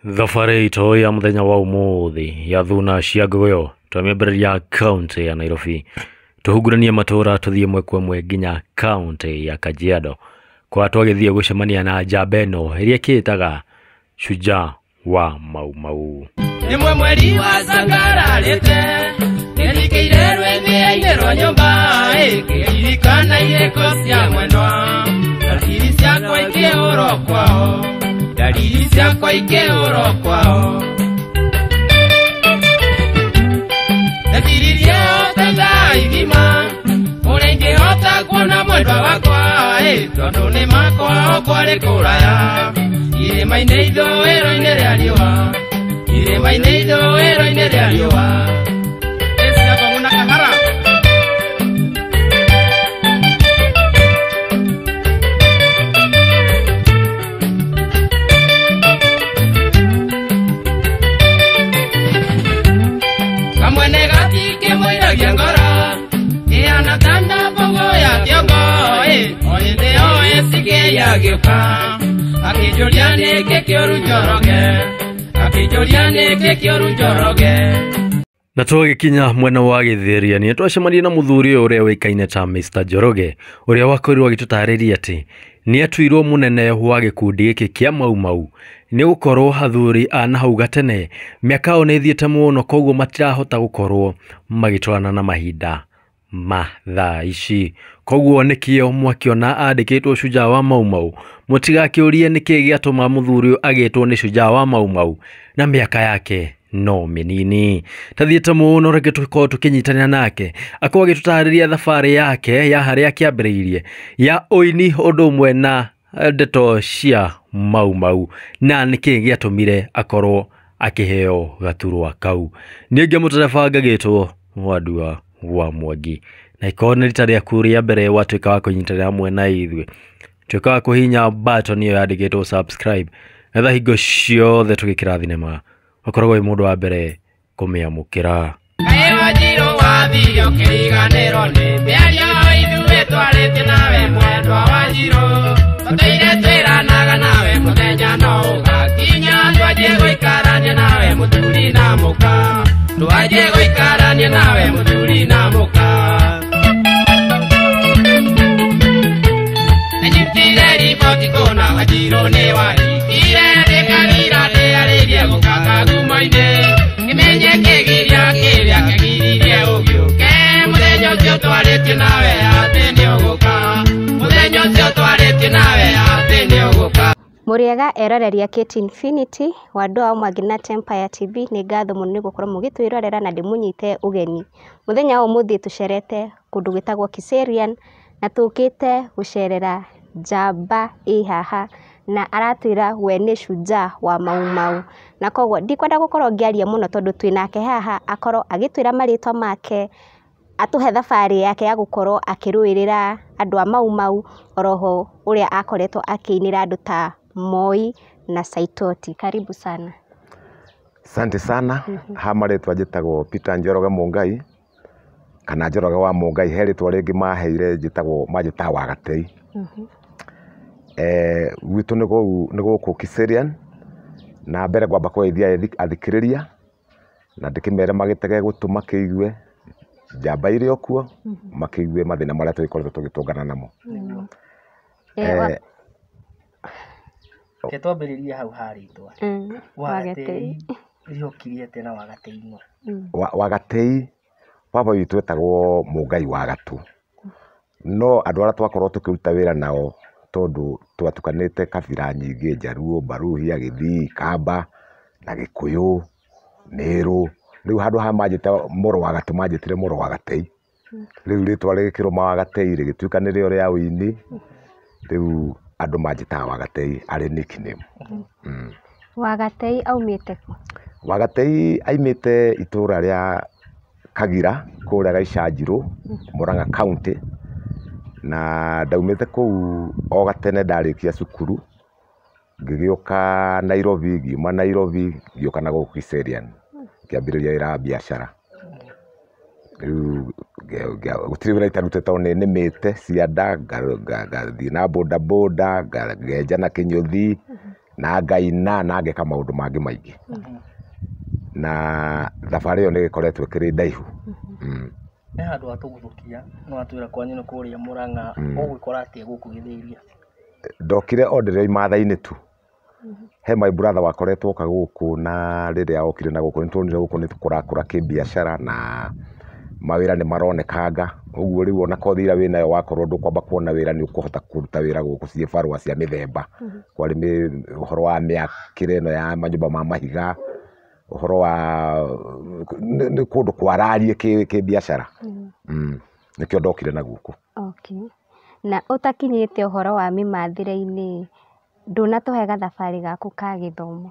Thabarĩ itũ ya mũthenya wa ũmũthĩ ya thuna cia Ngũgũyo twamĩambĩrĩria kaunti ya Nairobi, tũhunguranie matũra tũthiĩ ĩmwe kwa ĩmwe nginya kaunti ya Kajiado, kwa twagĩthiĩ gũcemania na njamba ĩno ĩrĩa ĩkĩĩtaga Shujaa wa Mau Mau. Ĩmwe mweri wa Sangararĩte nĩthikĩire rwĩmĩainĩ rwa nyũmba ĩkĩririkana irĩko cia mwendwa, ndariri ciakwa ikĩũrwo kwao, ndariri ciakwa ikĩũrwo kwao. Ndeciririe hota thaa igima ũrĩa ingĩhota kuona mwendwa wakwa, tondũ nĩ makwa kwarĩ kũraya irĩma-inĩ ithũĩro-inĩ rĩa riũa, irĩma-inĩ ithũĩro-inĩ rĩa riũa. Ĩciamba mũna kahara kamwene gatikĩmũiragia ngoro ĩhana tanda mbogo ya kĩongo, o hĩndĩ o ĩcigĩia gĩũka akĩnjũria nĩkĩ kĩũru njoroge, akĩnjũria nĩkĩ kĩũru njoroge. Na tũgĩkinya mwena wa Gĩthĩria nĩ twacemanirie na mũthuri ũrĩa ũĩkaine ta Mr. Njoroge, ũrĩa wakorirwo agĩtũtarĩria atĩ nĩ atuirwo mũnene wa gĩkundi gĩkĩ kĩa Mau Mau nĩ gũkorwo athuri a nahau gatene mĩaka ĩyo nĩ ĩthiĩte mũno, koguo matirahota gũkorwo magĩtwarana na mahinda ma thaa ici, koguo nĩkĩo mwakĩona andĩkĩtwo Shujaa wa Mau Mau. Mũtigakĩũrie nĩkĩ gĩatũma mũthuri ũyũ agĩtwo nĩ Shujaa wa Mau Mau na mĩaka yake no mĩnini. Tathiĩte mũno reke tũkorwo tũkĩnyitanĩra nake akorwo agĩtũtarĩria thabarĩ yake ya harĩa akĩambĩrĩirie ya ũini ũndũ ũmwe na ndeto cia Mau Mau, na nĩkĩ gĩatũmire akorwo akĩheo gaturwa kau. Niĩ ngĩmũtereba ngagĩtwo Mwandua wa Mwangi, na ikorwo nĩ rita rĩaku rĩa mbere watuĩka wa kũnyitanĩra hamwe na ithuĩ, tuĩka wa kũhihinya button ĩyo yandĩkĩtwo subscribe, etha hingo ciothe tũgĩkĩra thinema ũkoragwo wĩ mũndũ wa mbere kũmĩamũkĩra. Kaĩ Wanjirũ wathiĩ ũkĩriganĩrwo nĩ mĩario ithuĩ twarĩtie nawe mwendwa Wanjirũ, tũtũire twĩranaga nawe mũthenya no ũgakinya, twanjie gũikarania nawe mũthuri na mũka, twanjie gũikarania nawe mũthuri na mũka. Nĩnyitire riboti kũna Wanjirũ nĩ warikire, ndĩkarira ndĩarĩrie gũka kagumo-inĩ, ngĩmenye kĩgiria kĩrĩa kĩgiririe ũgĩũke, mũthenya ũcio twarĩtie nawe atĩ nĩ ũgũka, mũthenya ũcio twarĩtie nawe atĩ nĩ ũgũka. Mũrĩega eroreria Kate Infinity Wandua wa Mwangi na Empire TV, nĩ ngatho mũno nĩ gũkorwo mũgĩtwĩrorera na ndĩmũnyite ũgeni. Mũthenya wa ũmũthĩ tũcerete kũndũ gwĩtagwo Kiserian na tũkĩte gũcerera njamba haha na aratwĩra we nĩ Shujaa wa Mau Mau, na koguo ndikwenda gũkorwo ngĩaria mũno tondũ twĩnake haha akorwo agĩtwĩra marĩtwa make, atũhe thabarĩ yake ya gũkorwo akĩrũĩrĩra andũ a Mau Mau, oroho ũrĩa akoretwo akĩinĩra andũ ta Moi na Saitoti. Karibu sana. Asante sana. Ha marĩtwa njĩtagwo Peter Njoroge Mũngai kana Njoroge wa Mũngai, he rĩtwa rĩngĩ maheire manjĩtaga Wagatei. Gwitũ nĩ gũkũ Kiserian, na mbere ngwamba kũgeithia athikĩrĩria na ndĩkĩmere magĩtege gũtũ makĩigue njamba irĩ o kuo, makĩigue mathĩna marĩa tũgĩkoretwo tũgĩtũngana namo. Twambĩrĩrie hau harĩtwa Wagatei, rĩokirie atĩa na Wagatei no? Wagatei baba witũ etagwo Mũngai wa Gatũ, no andũ arĩa twakorwo tũkĩruta wĩra nao tondũ twatukanĩte kabira nyingĩ, Njaruo, Mbaruhia, Gĩthii, Kamba na Gĩkũyũ, Mĩrũ, rĩu handũ ha manjĩta Mũrũ wa Gatũ manjĩtire Mũrũ wa Gatei, rĩu rĩtwa rĩgĩkĩrũma Wagatei rĩgĩtuĩka nĩrĩo rĩa ũini, rĩu andũ manjĩtaga Wagatei arĩ nickname. Wagatei aumĩte kũ? Wagatei aimĩte itũra rĩa Kagira kũrĩa Gaicajirũ, Murang'a County, na ndaumĩte kũu o gatene ndarĩkia cukuru ngĩgĩũka Nairobi, ngiuma Nairobi ngĩũka na gũkũ Kiserian ngĩambĩrĩria wĩra wa biacara. Rĩu gũtirĩ wĩra itarutĩte tondũ nĩnĩmĩte cianda, ngathiĩ na boda boda, ngenja na kĩnyũthi, na ngaina na ngeka maundu mangi maingi na thabarĩ ĩyo nĩ ĩkoretwo ĩkĩrĩ ndaihu. Nĩ handũ hatũgũthũkia no atwĩra kwanyu nĩ kũrĩa Mũrang'a ũgwĩkora atĩa gũkũ Gĩthĩria? Ndokire o ndĩrĩ imatha-inĩ tu. He my brother wakoretwo oka gũkũ na rĩrĩa okire na gũkũ nĩtuonire gũkũ nĩ kũrakũra kĩbiacara na mawĩra nĩ maronekanga. Ũguo rĩu ona kothi ĩrĩa wĩnayo wakorwo ndũkwamba kuona wĩra nĩ ũkũhota kũruta wĩra gũkũ ciĩ barũa cia mĩthemba. Kwarĩ ũhoro wa mĩakĩre ĩno ya manyũmba ma mahiga, ũhoro wa nĩ kũndũ kwararie kĩbiacara. Nĩkĩo ndokire na gũkũ. Okay. Na ũtakinyĩte ũhoro wa mĩmathĩre-inĩ, ndũnatũhe gathabarĩ gaku ka gĩthomo?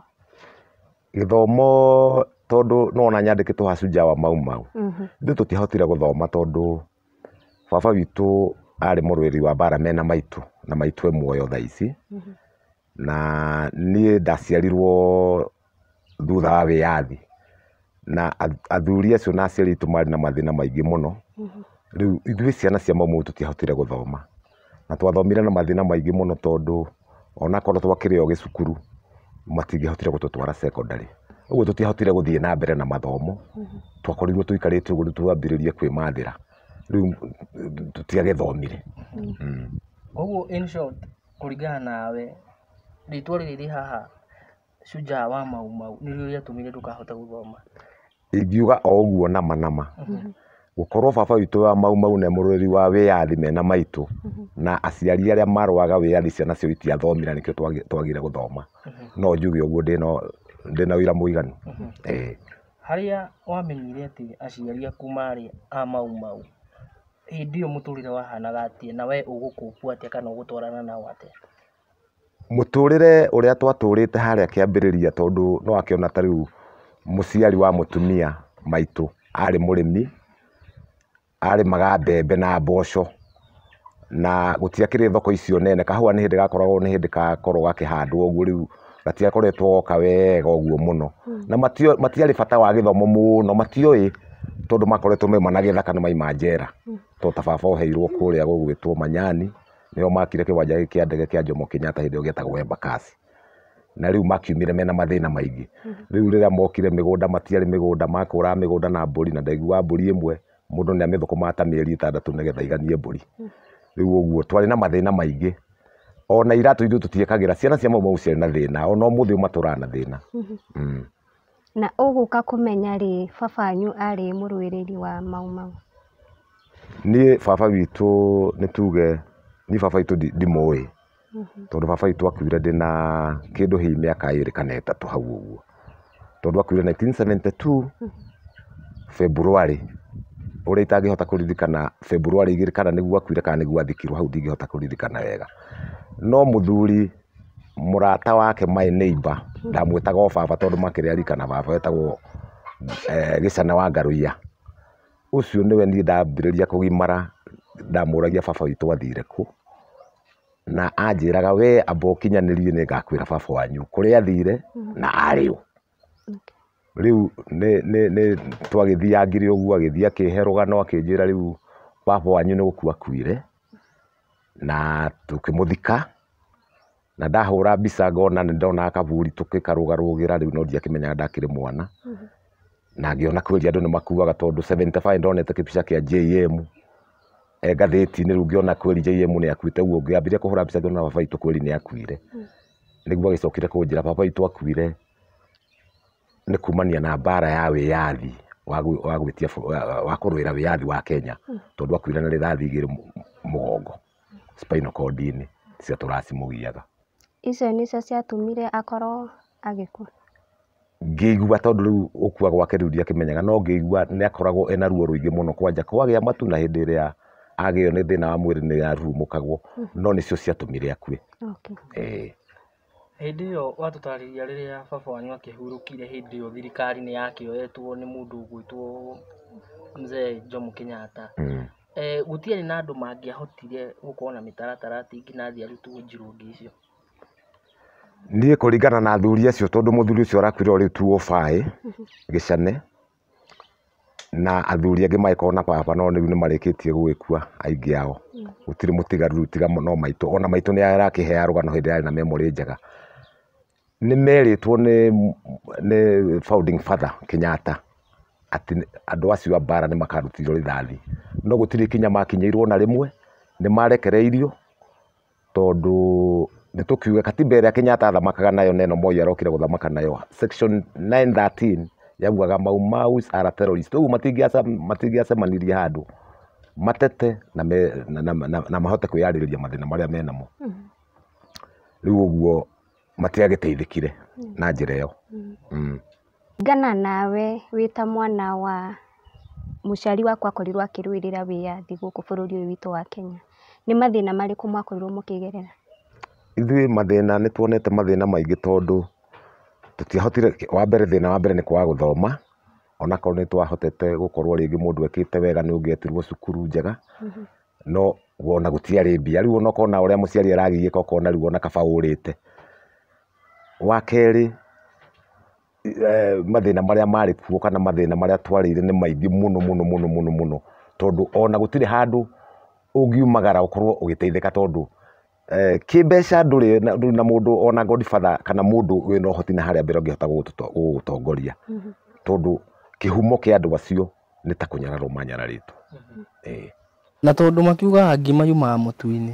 Gĩthomo tondũ nona nyandĩkĩtwo ha Shujaa wa Mau Mau. Ithuĩ tũtiahotire gũthoma tondũ baba witũ arĩ mũrũĩri wa mbara mena maitũ na maitũ e muoyo thaa ici. Na niĩ ndaciarirwo thutha wa wĩyathi na athuri acio na aciari aitũ marĩ na mathĩna maingĩ mũno. Rĩu ithuĩ ciana cia Mau Mau tũtiahotire gũthoma na twathomire na mathĩna maingĩ mũno tondũ ona korwo twakĩrĩ o gĩcukuru matingĩahotire gũtũtwara secondary. Ũguo tũtiahotire gũthiĩ na mbere na mathomo, twakorirwo tũikarĩte ũguo twambĩrĩrie kwĩmathĩra, rĩu tũtiagĩthomire. Ũguo in short, kũringana nawe rĩtwa rĩrĩ haha Shujaa wa Mau Mau nĩrĩo rĩatũmire ndũkahota gũthoma? Ingiuga o ũguo nama. Gũkorwo baba witũ wa Mau Mau nĩ mũrũĩri wa wĩyathi mena maitũ na aciari arĩa marũaga wĩyathi ciana cio itiathomire nĩkĩo twagire gũthoma. No njuge ũguo ndĩna ũira mũiganu. Harĩa wamenyire atĩ aciari aku marĩ a Mau Mau, hĩndĩ ĩyo mũtũrĩre wahanaga atĩa na we ũgũkũbua atĩa kana ũgũtwarana nao atĩa? Mũtũrĩre ũrĩa twatũrĩte harĩa kĩambĩrĩria tondũ no akĩona ta rĩu mũciari wa mũtumia maitũ arĩ mũrĩmi, arĩmaga mbembe na mboco na gũtiakĩrĩ thoko icio nene. Kahũa nĩ hĩndĩ gakoragwo nĩ hĩndĩ gakorwo gakĩhandwo ũguo, rĩu gatiakoretwo goka wega ũguo mũno na matiarĩ bata wa gĩthomo mũno, matiũĩ tondũ makoretwo mauma gĩthaka na maima njera. To ta baba ũheirwo kũrĩa gũgwĩtwo Manyani, nĩo makire kĩwanja gĩkĩ kĩa ndege kĩa Jomo Kenyatta hĩndĩ ĩyo gĩetagwo Embakasi, na rĩu makiumire mena mathĩna maingĩ. Rĩu rĩrĩa mokire mĩgũnda matiarĩ mĩgũnda, makũraga mĩgũnda na mbũri na ndaiguaga mbũri ĩmwe mũndũ nĩ amĩthũkũmaga ta mĩeri 6 nĩgetha iganie mbũri. Rĩu ũguo twarĩ na mathĩna maingĩ, ona iratũ ithuĩ tũtiĩkagĩra. Ciana cia Mau Mau ciarĩ na thĩna, ona ũmũthĩ matũraga na thĩna. Na ũgũka kũmenya rĩ baba wanyu arĩ mũrũĩrĩri wa Mau Mau? Niĩ baba witũ nĩ tuge ni baba witũ ndimũĩ tondũ baba witũ akuire ndĩna kĩndũ hihi mĩaka 2 kana 3 hau ũguo, tondũ akuire 1972 February, ũrĩa itangĩhota kũririkana February 2 kana nĩguo akuire kana nĩguo athikirwo, hau ndingĩhota kũririkana wega. No mũthuri mũrata wake my neighbor ndamwĩtaga o baba tondũ makĩrĩ arika na baba wetagwo Gĩcana wa Ngarũiya. Ũcio nĩwe niĩ ndambĩrĩria kũgimara, ndamũragia baba witũ athire kũ, na anjĩraga we amba ũkinyanĩrie nĩ ngakwĩra baba wanyu kũrĩa athire na arĩ ũ. Rĩu nĩ twagĩthiangire ũguo, agĩthiĩ akĩhe rũgano akĩnjĩra rĩu baba wanyu nĩ gũkua akuire, na tũkĩmũthika na ndahũra mbica ngona nĩ ndona kaburi tũkĩkarũgarũgĩra, rĩu no ndiakĩmenyaga ndakĩrĩ mwana na ngĩona kweli andũ nĩ makuaga tondũ 75 ndonete kĩbica kĩa JM ngathĩti-inĩ, rĩu ngĩona kweli JM nĩ akuĩte, ũguo ngĩambĩrĩria kũhũra mbica ngĩona baba witũ kweli nĩ akuire. Nĩguo agĩcokire kũnjĩra baba witũ akuire nĩ kumania na mbara ya wĩyathi wa kũrũĩra wĩyathi wa Kenya, tondũ akuire na rithathi 2 mũgongo, spinal cord-inĩ cia tũracimũgiaga. Icio nĩcio ciatũmire akorwo agĩkua? Ngĩigua tondũ rĩu ũkua gwake rĩu ndiakĩmenyaga, no ngĩigua nĩ akoragwo ena ruo rũingĩ mũno, kwanja kwagĩa matu na hĩndĩ ĩrĩa agĩo nĩ thĩna wa mwĩrĩ nĩ arurumũkagwo, no nĩcio ciatũmire akue. Hĩndĩ ĩyo watũtarĩria rĩrĩa baba wanyu akĩhurũkire, hĩndĩ ĩyo thirikari nĩ yakĩoetwo nĩ mũndũ ũgwĩtwo Mzee Jomo Kenyatta. Gũtiarĩ na andũ mangĩahotire gũkorwo na mĩtaratara atĩ nginathi arutwo njirũngĩ icio? Niĩ kũringana na athuri acio, tondũ mũthuri ũcio arakuire o rĩu 205 Gĩcane, na athuri angĩ magĩkorwo na baba no rĩu nĩ marĩkĩtie gũgĩkua aingĩ ao, gũtirĩ mũtigaru tiga no maitũ, ona maitũ nĩ arakĩhea rũgano hĩndĩ yarĩ na memory njega. nĩ meritwo nĩ founding father Kenyatta atĩ andũ acio a mbara nĩ makarutirwo rithathi, no gũtirĩ ikinya makinyĩirwo na rĩmwe, nĩ marekereirio tondũ nĩ tũkiuga katiba ĩrĩa Kenyatta athamakaga nayo neno Moi arokire gũthamaka nayo section 913 yaugaga Mau Maus are terrorists. Ũguo matingĩacemanirie handũ matete na mahote kwĩyarĩrĩria mathĩna marĩa menamo. Rĩu ũguo matiagĩteithĩkire na njĩra ĩyo. Ngana nawe wĩta mwana wa mũciari wakwa akorirwo akĩrũĩrĩra wĩyathi gũkũ bũrũri ũyũ witũ wa Kenya, nĩ mathĩna marĩkũ mwakorirwo mũkĩgerera? Ithuĩ mathĩna nĩ tuonete mathĩna maingĩ tondũ tũtiahotire, wa mbere thĩna wa mbere nĩ kwaga gũthoma, onakorwo nĩ twahotete gũkorwo rĩngĩ mũndũ ekĩte wega nĩ ũngĩetirwo cukuru njega, no wona gũtiarĩ mbia, rĩu ona ũkona ũrĩa mũciari aragiĩka ũkona rĩu ona kaba ũrĩte. Wa kerĩ, mathĩna marĩa marĩ kuo kana mathĩna marĩa twarĩire nĩ maingĩ mũno tondũ ona gũtirĩ handũ ũngiumagara ũkorwo ũgĩteithĩka tondũ kĩmbeca ndũrĩ na mũndũ ona godfather kana mũndũ wĩna ũhoti na harĩa mbere ũngĩhota gũgũtongoria tondũ kĩhumo kĩa andũ acio nĩ ta kũnyararwo manyararĩtwo. Na tondũ makiuga ngima yumaga mũtu-inĩ,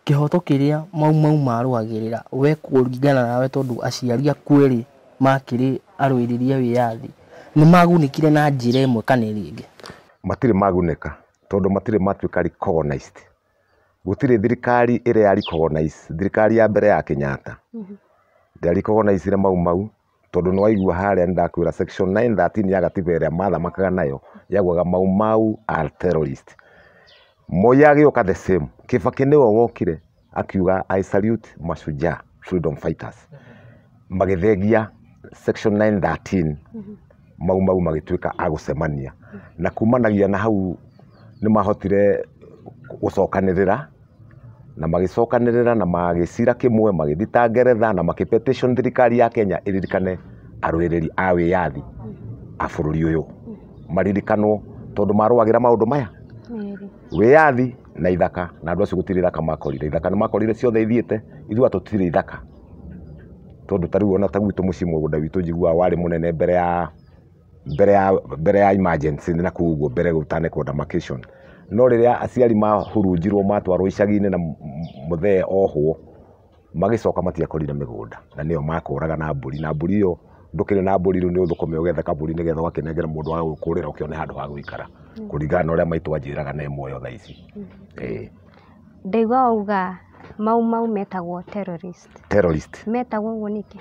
kĩhoto kĩrĩa Mau Mau marũagĩrĩra we kũringana nawe tondũ aciari aku erĩ makĩrĩ arũĩrĩria wĩyathi, nĩ magunĩkire na njĩra ĩmwe kana ĩrĩa ĩngĩ? Matirĩ magunĩka tondũ matirĩ matuĩka recognized. Gũtirĩ thirikari ĩrĩa ya recognize, thirikari ya mbere ya Kenyatta ndĩa recognize Mau Mau tondũ nĩ waigua harĩa ndakwĩra section 913 ya gatiba ĩrĩa mathamakaga nayo yaugaga Mau Mau are terrorist. Moi agĩũka the same, Kibaki nĩwe wokire akiuga I salute mashujaa freedom fighters, magĩthengia section 913 Mau Mau magĩtuĩka agũcemania na kumanagia na hau nĩ mahotire gũcokanĩrĩra na magĩcokanĩrĩra na magĩcira kĩmwe, magĩthita Ngeretha na makĩpetition thirikari ya Kenya ĩririkane arũĩrĩri a wĩyathi a bũrũri ũyũ maririkanwo tondũ marũagĩra maũndũ maya wĩyathi na ithaka, na andũ acio gũtirĩ ithaka makorire, ithaka nĩ makorire ciothe ithiĩte, ithuĩ tũtirĩ ithaka tondũ tarĩu ona ta gwitũ mũciĩ mũgũnda witũ njiguaga warĩ mũnene mbere ya emergency na kuguo mbere gũtanĩkwo demarcation, no rĩrĩa aciari mahurunjirwo matwarwo icagi-inĩ na mũthee ohwo magĩcoka matiakorire mĩgũnda na nĩo makũraga na mbũri, na mbũri ĩyo ndũkĩrĩ na mbũri rĩu nĩ ũthũkũme ũgethe kabũri nĩgetha ũgakĩnengera mũndũ wa gũkũrĩra ũkĩone handũ ha gũikara kũringana na ũrĩa maitũ anjĩraga nĩ muoyo thaa ici. Ndaigua wauga Mau Mau metagwo terrorist. Metagwo ũguo nĩkĩ?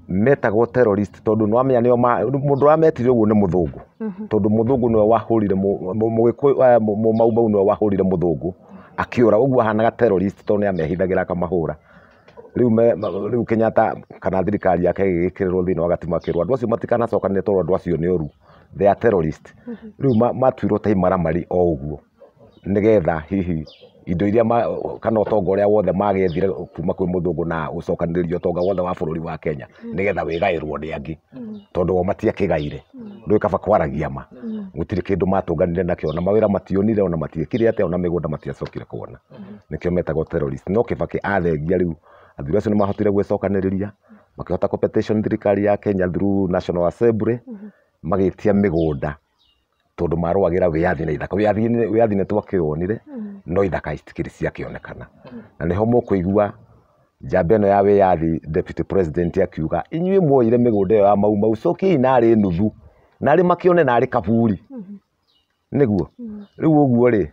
Metagwo terrorist tondũ nĩwamenya nĩo mũndũ ũrametire ũguo nĩ mũthũngũ tondũ mũthũngũ nĩwe wahũrire Mau Mau nĩwe wahũrire mũthũngũ akĩũra, ũguo ahanaga terrorist tondũ nĩamehithagĩra akamahũra. Rĩu Kenyatta kana thirikari yake ĩgĩkĩrĩrwo thĩinĩ wa gatiba akĩrwo andũ acio matikanacokanĩrĩre tondũ andũ acio nĩ oru, they are terrorist. Rĩu matuirwo ta imaramari o ũguo nĩgetha hihi indo iria kana ũtonga ũrĩa wothe magethire kuma kwĩ mũthũngũ na ũcokanĩrĩrio ũtonga wothe wa bũrũri wa Kenya nĩgetha wĩgaĩrwo nĩ angĩ tondũ o matiakĩgaire, ndũĩ kaba kwaragia ma, gũtirĩ kĩndũ matũnganire nakĩo na mawĩra mationire ona matiĩkire atĩa ona mĩgũnda matiacokire kuona, nĩkĩo metagwo terrorist. No Kibaki athengia rĩu athuri acio nĩ mahotire gwĩcokanĩrĩria makĩhota gũpetition thirikari ya Kenya through National Assembly magĩtia mĩgũnda tondũ marũagĩra wĩyathi na ithaka. Wĩyathi nĩ twakĩwonire no ithaka itikĩrĩ ciakĩonekana, na nĩho mũkũigua njamba ĩno ya wĩyathi deputy president akiuga inyuĩ muoire mĩgũnda ĩyo ya Mau Mau cokiai narĩ nuthu narĩ makĩone narĩ kaburi nĩguo. Rĩu ũguo rĩ,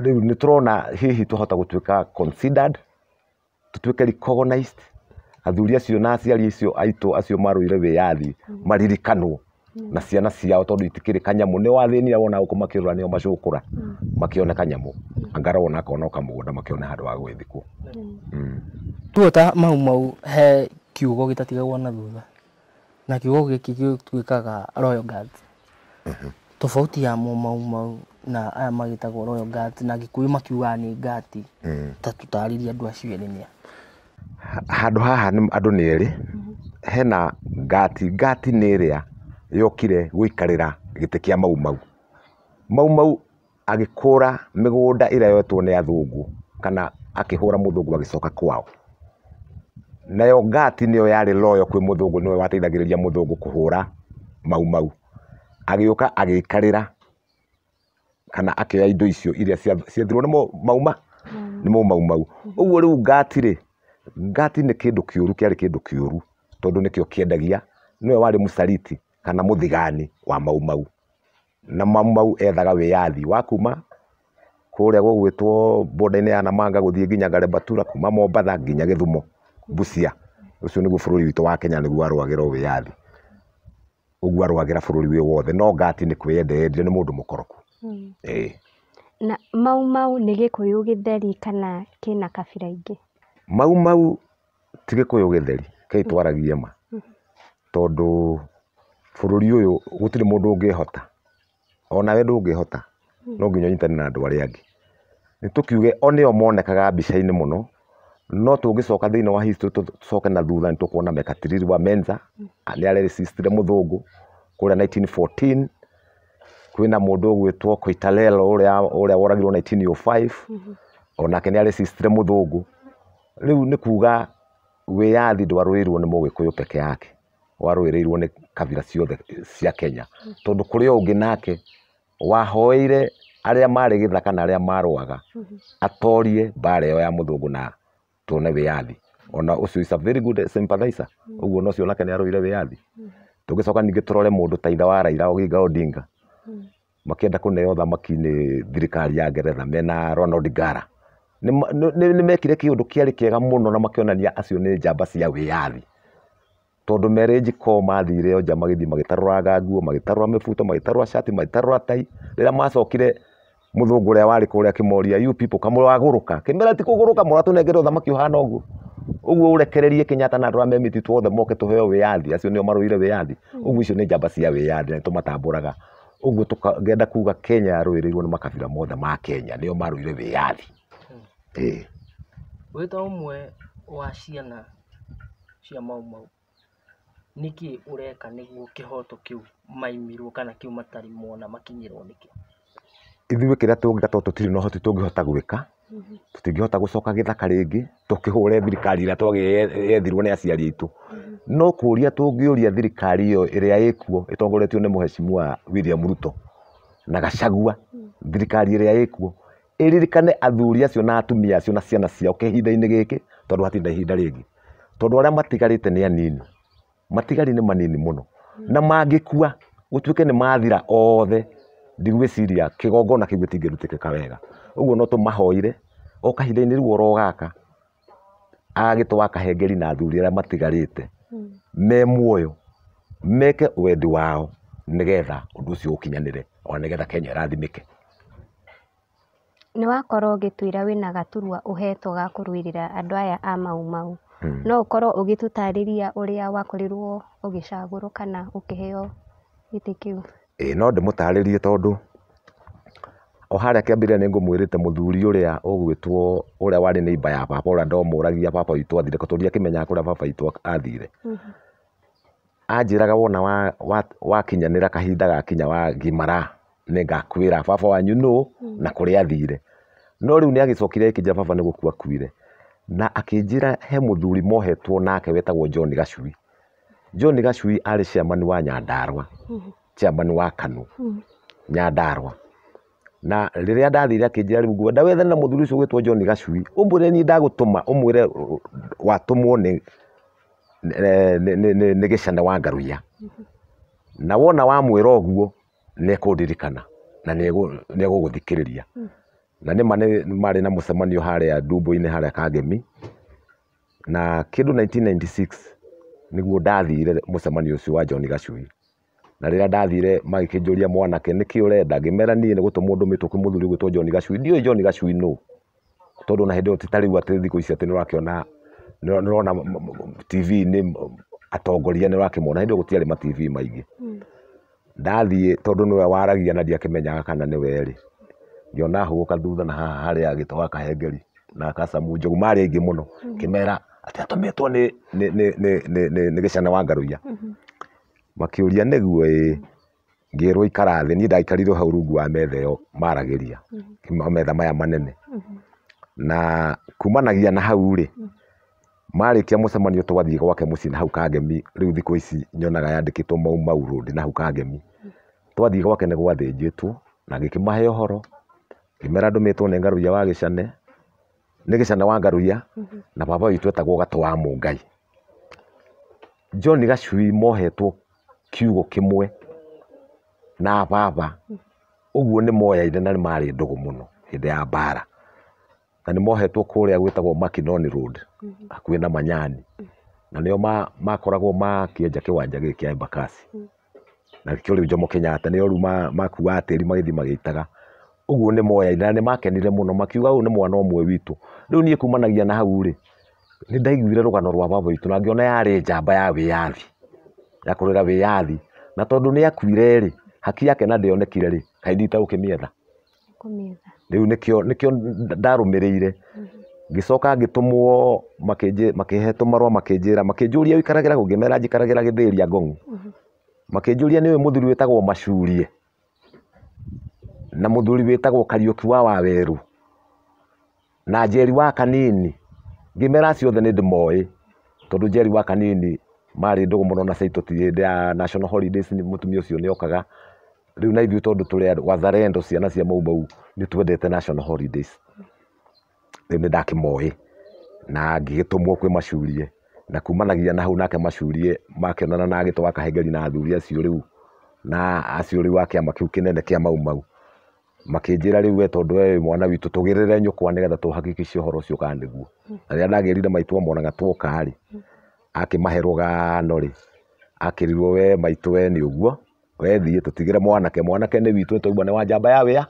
rĩu nĩ tũrona hihi tũhota gũtuĩka considered, tũtuĩke recognized, athuri acio na aciari acio aitũ acio marũire wĩyathi maririkanwo na ciana ciao tondũ itikĩrĩ kanyamũ. Nĩ wathĩnire wona gũkũ makĩrora nĩo macũkũra makĩone kanyamũ angara wona akona kamũgũnda makĩone handũ ha gwĩthikwo. Tuota Mau Mau he kiugo gĩtatigagwo na thutha na kiugo gĩkĩ gĩtuĩkaga Royal Guards. Tofauti ya Mau Mau na aya magĩtagwo Royal Guards na Gĩkũyũ makiuga nĩ ngati, ta tũtarĩria andũ acio erĩ nĩa? Handũ haha andũ nĩ erĩ, hena ngati. Ngati nĩ ĩrĩa yokire gũikarĩra gĩtĩ kĩa Mau Mau. Mau Mau agĩkũra mĩgũnda ĩrĩa yotwo nĩ athũngũ kana akĩhũra mũthũngũ agĩcoka kwao. nayo Ngati niyo yarĩ loyo kwĩ mũthũngũ, niwe wateithagĩrĩria mũthũngũ kũhũra Mau Mau, agĩũka agĩikarĩra kana akĩoya indo icio iria ciethirwo nĩ Mau Mau. Ũguo rĩu Ngati nĩ kĩndũ kĩũru, kĩarĩ kĩndũ kĩũru tondũ nĩkĩo kĩendagia, niwe warĩ mũcariti kana mũthigani wa Mau Mau, na Mau Mau ethaga wĩyathi wa kuma kũrĩa gũgwĩtwo border-inĩ ya Namanga gũthiĩ nginya Garebatura, kuma Mombatha nginya Gĩthumo, Busia. Ũcio nĩguo bũrũri witũ wa Kenya nĩguo arũagĩra wĩyathi, ũguo arũagĩra bũrũri wĩ wothe, no Ngati nĩ kwĩyenda yendire, nĩ mũndũ mũkoroku. Na Mau Mau nĩ Gĩkũyũ gĩtheri kana kĩna kabira ingĩ? Mau Mau ti Gĩkũyũ gĩtheri, kei twaragie ma, tondũ bũrũri ũyũ gũtirĩ mũndũ ũngĩhota, onawe ndũngĩhota, no nginya ũnyitane na andũ arĩa angĩ. Nĩ tũkiuge o nĩo monekaga mbica-inĩ mũno, no tũngĩcoka thĩinĩ wa history tũcoke na thutha nĩ tũkuona Mekatilili wa Menza nĩ aresistire mũthũngũ kũrĩa 1914. Kwĩna mũndũ ũgwĩtwo Koitalel ũrĩa woragirwo 1905, onake nĩ aresistire mũthũngũ. Rĩu nĩ kuga wĩyathi ndwarũĩrĩirwo nĩ Mũgĩkũyũ peke yake, warũĩrĩirwo nĩ kabira ciothe cia Kenya, tondũ kũrĩ o ũngĩ nake wahoeire arĩa marĩ gĩthaka na arĩa marũaga atorie mbara ĩyo ya mũthũngũ na tuone wĩyathi. Ona ũcio is a very good sympathizer, ũguo no cio nake nĩ arũire wĩyathi. Tũngĩcoka ningĩ tũrore mũndũ ta ithe wa Raila Oginga Odinga, makĩenda kũneo thamaki nĩ thirikari ya Ngeretha mena Ronald Ngara, nĩ mekire kĩũndũ kĩarĩ kĩega mũno na makĩonania acio nĩ njamba cia wĩyathi, tondũ marriage call mathire o nja magĩthiĩ magĩtarũraga nguo, magĩtarũra mĩbuto, magĩtarũra shati, magĩtarũra tai. Rĩrĩa macokire mũthũngũ ũrĩa warĩ kũrĩa akĩmoria, you people kamũragũrũka, kĩmera ti kũgũrũka, mũratũnengera thamaki ũhana ũguo. Ũguo ũrekererie Kenyatta na andũ arĩa memĩtĩtwo othe moke tũheo wĩyathi, acio nĩo marũire wĩyathi. Ũguo icio nĩ njamba cia wĩyathi na tũmatambũraga. Ũguo tũkagenda kuga Kenya yarũĩrĩirwo nĩ makabira mothe ma Kenya, nĩo marũire wĩyathi. Wĩ ta ũmwe wa ciana cia Mau Mau, nĩkĩ ũreka nĩguo kĩhoto kĩu maimirwo kana kĩu matarĩ mona makinyĩrwo nĩkĩ? Ithuĩ kĩrĩa tũngĩka tondũ tũtirĩ na ũhoti tũngĩhota gwĩka, tũtingĩhota gũcoka gĩthaka rĩngĩ tũkĩhũre thirikari ĩrĩa twagĩethirwo nĩ aciari aitũ. No kũria tũngĩũria thirikari ĩyo ĩrĩa ĩkuo ĩtongoretio nĩ Mheshimiwa William Ruto na Gachagua, thirikari ĩrĩa ĩkuo ĩririkane athuri acio na atumia acio na ciana ciao kĩhinda-inĩ gĩkĩ, tondũ hatirĩ ihinda rĩngĩ, tondũ arĩa matigarĩte nĩ anini, matigari nĩ manini mũno, na mangĩkua gũtuĩke nĩ mathira othe, ndigwĩciria kĩgongona kĩu gĩtingĩrutĩkĩka wega. Ũguo no tũmahoire o kahinda-inĩ rĩu oro gaka agĩtwa Kahengeri na athuri arĩa matigarĩte me muoyo meke wendi wao nĩgetha ũndũ ũcio ũkinyanĩre, o nĩgetha Kenya ĩrathimĩke. Nĩ wakorwo ũgĩtwĩra wĩna gaturwa ũhetwo ga kũrũĩrĩra andũ aya a Mau Mau, no ũkorwo ũgĩtũtarĩria ũrĩa wakorirwo ũgĩcagũrwo kana ũkĩheo gĩtĩ kĩu? No ndĩmũtarĩrie tondũ o harĩa kĩambĩrĩria nĩ ngũmwĩrĩte mũthuri ũrĩa ũgwĩtwo ũrĩa warĩ neighbor ya baba ũrĩa ndomũragia baba witũ athire, tondũ akĩmenyaga kũrĩa baba witũ athire, anjĩraga wona wakinyanĩra kahinda gakinya wa gimara nĩ ngakwĩra baba wanyu nũ na kũrĩa athire. No rĩu nĩ agĩcokire akĩnjĩra baba nĩ gũkua akuire, na akĩnjĩra he mũthuri mohetwo nake wetagwo John Gachui. John Gachui arĩ chairman wa Nyandarua, chairman wa KANU Nyandarua. Na rĩrĩa ndathire akĩnjĩra rĩu ngwenda wethane na mũthuri ũcio gwĩtwo John Gachui, ũmwĩre niĩ ndagũtũma, ũmwĩre watũmwo nĩ Gĩchane wa Ngaruiya, na wona wamwĩra ũguo nĩ ekũndirikana na nĩ egũgũthikĩrĩria. Na nĩ marĩ na mũcemanio harĩa Ndumbo-inĩ harĩa Kangemi, na kĩndũ 1996 nĩguo ndathire mũcemanio ũcio wa John Gachui. Na rĩrĩa ndathire magĩkĩnjũria mwanake nĩkĩ ũrenda, ngĩmera niĩ nĩ gũtũmwo ndũmĩtwo kwĩ mũthuri gwĩtwo John Gachui. Ndiũĩ John Gachui nũ, tondũ na hĩndĩ ĩyo ti ta rĩu atĩ thikũ ici atĩ nĩũrona TV-inĩ atongoria nĩũrakĩmona, hĩndĩ ĩyo gũtiarĩ ma TV maingĩ. Ndathiĩ tondũ nĩwe waragia na ndiakĩmenyaga kana nĩwe rĩ, ngĩona hũgũka thutha na haha harĩa agĩtwa Kahengeri na Kasamu Njogu marĩ aingĩ mũno, ngĩmera atĩ atũmĩtwo nĩ Gĩchane wa Ngaruiya. Makĩũria nĩguo ngĩrwo ikara thĩ, niĩ ndaikarire hau rungu wa metha ĩyo maragĩria, metha maya manene. Na kumanagia na hau rĩ, Marĩkia mũcemanio twathiĩ gwake mũciĩ na hau Kangemi, rĩu thikũ ici nyonaga yandĩkĩtwo Mau Road na hau Kangemi. Twathiĩ gwake nĩ gwathĩnjĩtwo na ngĩkĩmahe ũhoro, ngĩmera ndũmĩtwo nĩ Ngaruiya wa Gĩcane, nĩ Gĩcane wa Ngaruiya, na baba witũ etagwo Gatũ wa Mũngai. John Gacui mohetwo kiugo kĩmwe na baba, ũguo nĩ moyaine na nĩ marĩ ndũgũ mũno hĩndĩ ya mbara, na nĩ mohetwo kũrĩa gwĩtagwo Makinoni Road hakuhĩ na Manyani, na nĩo makoragwo makĩenja kĩwanja gĩkĩ kĩa Embakasi, na kĩo rĩu Jomo Kenyatta nĩo rĩu makuaga tĩri magĩthiĩ magĩitaga. Ũguo nĩ moyaine na nĩ makenire mũno, makiuga ũyũ nĩ mwana ũmwe witũ. Rĩu niĩ kumanagia na hau rĩ, nĩ ndaiguire rũgano rwa baba witũ na ngĩona yarĩ njamba ya wĩyathi, ya kũrũĩra wĩyathi, na tondũ nĩ akuire rĩ, haki yake na ndĩonekire rĩ, kaĩ nditagũkĩmĩetha. Rĩu nĩkĩo ndarũmĩrĩire, ngĩcoka ngĩtũmwo makĩhetwo marũa makĩnjũria ũikaragĩra kũ, ngĩmera njikaragĩra Gĩthĩria Ngong'u. Makĩnjũria nĩ ũyũ mũthuri wĩtagwo Macurie na mũthuri wĩtagwo Kariũki wa Wawerũ na Njeri wa Kanini. Ngĩmera ciothe nĩ ndĩmoĩ, tondũ Njeri wa Kanini marĩ ndũgũ mũno na Saitoti hĩndĩ ya national holidays, mũtumia ũcio nĩ okaga. Rĩu na ithuĩ tondũ tũrĩ wazalendo, ciana cia Mau nĩ twendete national holidays. Rĩu nĩ ndakĩmoĩ na ngĩgĩtũmwo kwĩ Macurie, na kumanagia na hau nake Macurie makĩonana na agĩtwa Kahengeri na athuri acio rĩu na acio rĩu a kĩama kĩu kĩnene kĩa Mau makĩnjĩra rĩu we tondũ we mwana witũ tũgĩrĩre nyũkwa nĩgetha tũhakikice ũhoro ũcio kana nĩguo. Na rĩrĩa ndagĩrire maitũ monaga tuoka rĩ, akĩmahe rũgano rĩ, akĩrirwo we maitũ we nĩ ũguo, we thiĩ tũtigĩre mwanake nĩ witũ twaigua nĩ wa njamba ya wĩya.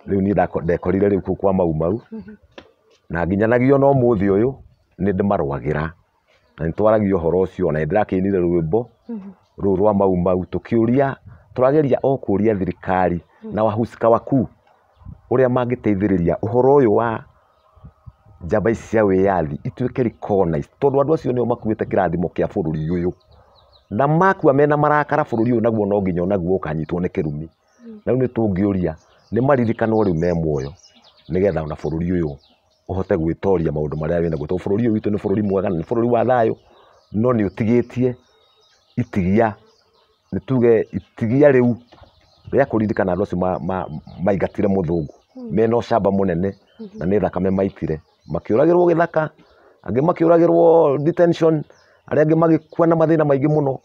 Rĩu niĩ ndekorire rĩu kũu kwa Mau na nginyanagio no mũthĩ ũyũ nĩ ndĩmarũagĩra na nĩ twaragia ũhoro ũcio, na nĩ ndĩrakĩinire rwĩmbo rũu rwa Mau tũkĩũria, tũrageria o kũria thirikari na wahusika wakuu ũrĩa mangĩteithĩrĩria ũhoro ũyũ wa njamba ici cia wĩyathi ituĩke recognized, tondũ andũ acio nĩo makuĩte kĩrathimo kĩa bũrũri ũyũ, na makua mena marakara bũrũri ũyũ naguo no nginya onaguo ũkanyitwo nĩ kĩrumi. Na rĩu nĩ tũngĩũria nĩ maririkanwo rĩu me muoyo, nĩgetha ona bũrũri ũyũ ũhote gwĩtoria maũndũ marĩa wĩnaguo, tondũ bũrũri ũyũ witũ nĩ bũrũri mwega na nĩ bũrũri wa thayũ, no nĩ ũtigĩtie itigia, nĩ tuge itigia rĩu rĩa kũririkana andũ acio maingatire mũthũngũ mena ũcamba mũnene na nĩ thakame maitire, makĩũragĩrwo gĩthaka, angĩ makĩũragĩrwo detention, arĩa angĩ magĩkua na mathĩna maingĩ mũno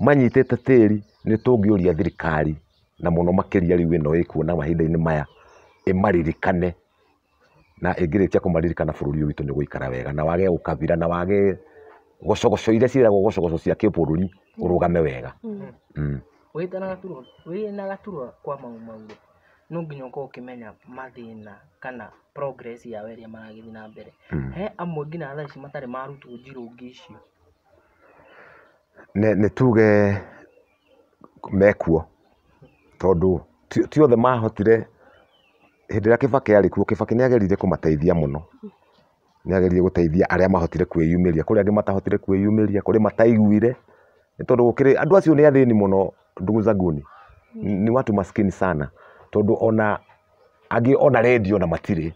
manyitĩte tĩri. Nĩ tũngĩũria thirikari na mũno makĩria rĩu ĩno ĩkuona mahinda-inĩ maya ĩmaririkane, na ĩngĩrĩkia kũmaririkana bũrũri ũyũ witũ nĩ gũikara wega na wage ũkabira na wage gocogoco iria ciĩragwo gocogoco cia kĩbũrũri, ũrũgame wega. Wĩna gaturwa kwa Mau no nginya ũkorwo ũkĩmenya mathĩna kana progress yao ĩrĩa maragĩthiĩ na mbere. He amwe nginya thaa ici matarĩ marutwo njirũngi icio. Nĩ tuge mekuo, tondũ ti othe mahotire. Hĩndĩ ĩrĩa Kĩbakĩ arĩ kuo, Kĩbakĩ nĩ agerire kũmateithia mũno, nĩ agerire gũteithia arĩa mahotire kwĩyumĩria, kũrĩ angĩ matahotire kwĩyumĩria, kũrĩ mataiguire, nĩ tondũ gũkĩrĩ andũ acio nĩ athĩni mũno, ndugu zanguni, ni watu maskini sana, tondũ ona angĩ ona redio na matirĩ,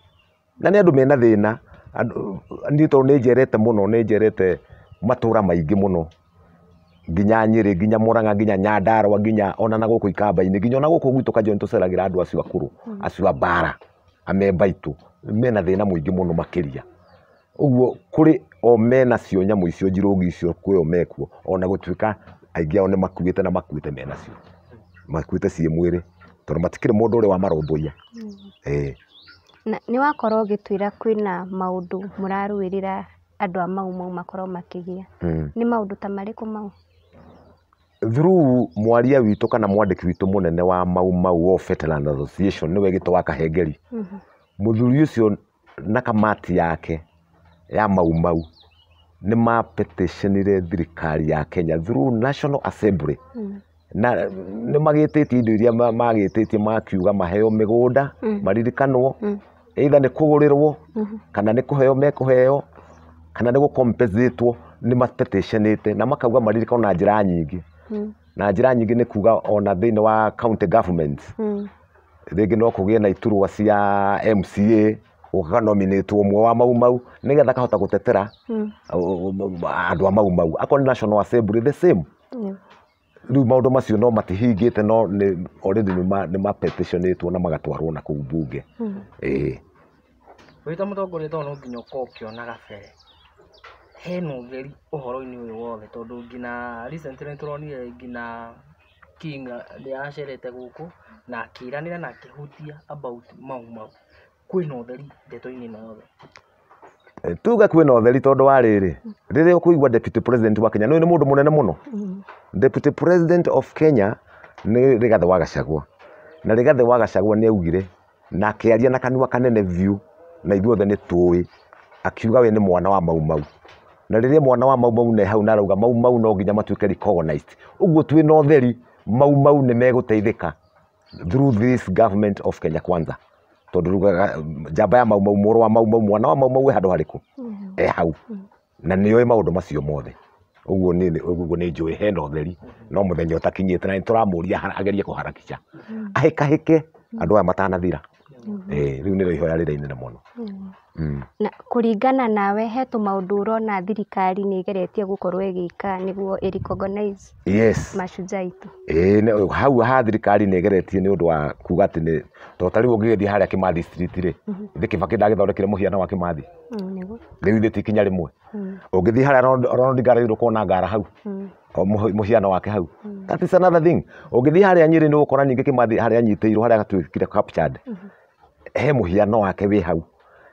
na nĩ andũ mena thĩna. Niĩ tondũ nĩ njerete mũno, nĩ njerete matũra maingĩ mũno, nginya Nyĩrĩ, nginya Mũrang'a, nginya Nyandarua, nginya ona na gũkũ Ikamba-inĩ, nginya ona gũkũ gwitũ Kanjũ nĩ tũceragĩra andũ acio akũrũ, acio a mbara, amemba aitũ mena thĩna mũingĩ mũno makĩria. Ũguo kũrĩ o menacio nyamũ icio njirũngi icio, kwĩ o mekuo, ona gũtuĩka aingĩ ao nĩ makuĩte na makuĩte menacio, makuĩte ciĩ mwĩrĩ, tondũ matikĩrĩ mũndũ ũrĩa wamarũmbũiya. Na nĩ wakorwo ũgĩtwĩra kwĩna maũndũ mũrarũĩrĩra andũ a Mau makorwo makĩgĩa, nĩ maũndũ ta marĩkũ mau? Through mwaria witũ kana mwandĩki witũ mũnene wa Mau Veterans Association nĩwe Gĩtũ wa Kahengeri, mũthuri ũcio na kamati yake ya Mau nĩ mapetitionire thirikari ya Kenya through National Assembly, na nĩ magĩtĩtie indo iria magĩtĩtie, makiuga maheo mĩgũnda, maririkanwo, either nĩ kũgũrĩrwo kana nĩ kũheo mekũheo kana nĩ gũcompensatwo, nĩ mapetitionĩte na makauga maririkanwo na njĩra nyingĩ. Na njĩra nyingĩ nĩ kuga ona thĩinĩ wa county government, rĩngĩ no kũgĩe na iturwa cia MCA, Ũkaga nominate ũmwe wa Mau Mau nĩgetha kahota gũtetera andũ a Mau Mau. Akorwo nĩ National Assembly the same. Rĩu maũndũ macio no matihingĩte no already nĩ ma-petitionĩtwo na magatwarwo na kũu mbunge. Wĩ ta mũtongoria tondũ no nginya ũkorwo ũkĩona gabere. Hena ũtheri ũhoro-inĩ ũyũ wothe tondũ nginya recently nĩtũronire nginya King nĩacerete gũkũ na akĩranĩra na akĩhutia about Mau Mau. Kwĩna ũtheri ndeto-inĩ ĩno yothe. Tuga kwĩna ũtheri tondũ wa rĩrĩ, rĩrĩa ũkũigua deputy president wa Kenya nĩ mũndũ mũnene mũno. Deputy president of Kenya nĩ Rigathĩ wa Gachagua, na Rigathĩ wa Gachagua nĩ augire na akĩaria na kanua kanene biũ na ithuothe nĩ tũĩ, akiuga we nĩ mwana wa Mau Mau, na rĩrĩa mwana wa Mau Mau ne hau na arauga Mau Mau no nginya matuĩke recognized. Ũguo twĩna ũtheri Mau Mau nĩ megũteithĩka through this government of Kenya Kwanza. Tondũ njamba ya Mau Mau, mũrũ wa Mau Mau, mwana wa Mau Mau we handũ harĩkũ hau, na nĩoĩ maũndũ macio mothe. Ũguo nĩ njũĩ hena ũtheri no mũthenya ũtakinyĩte na nĩtũramũria agerie kũharakica ahĩkahĩke andũ aya matanathira. Rĩu nĩrĩo ihoya rĩrĩa inene mũno. Na kũringana nawe he tũmaũndũ ũrona thirikari nĩ ĩgeretie gũkorwo ĩgĩka nĩguo ĩrecognize mashujaa aitũ? Hau ha thirikari nĩ ĩgeretie nĩ ũndũ wa kuga atĩ nĩ tondũ ta rĩu ũngĩgĩthiĩ harĩa Kimathi Street rĩ, ithe Kibaki ndagĩthondekire mũhiano wa Kimathi, rĩu ithe ti ikinya rĩmwe. Ũngĩthiĩ harĩa Ronald Ngara ũkona Ngara hau mũhiano wake hau. That is another thing. Ũngĩthiĩ harĩa Nyĩrĩ nĩ ũgũkora ningĩ Kimathi harĩa anyitĩirwo harĩa gatuĩkire captured, he mũhiano wake wĩ hau.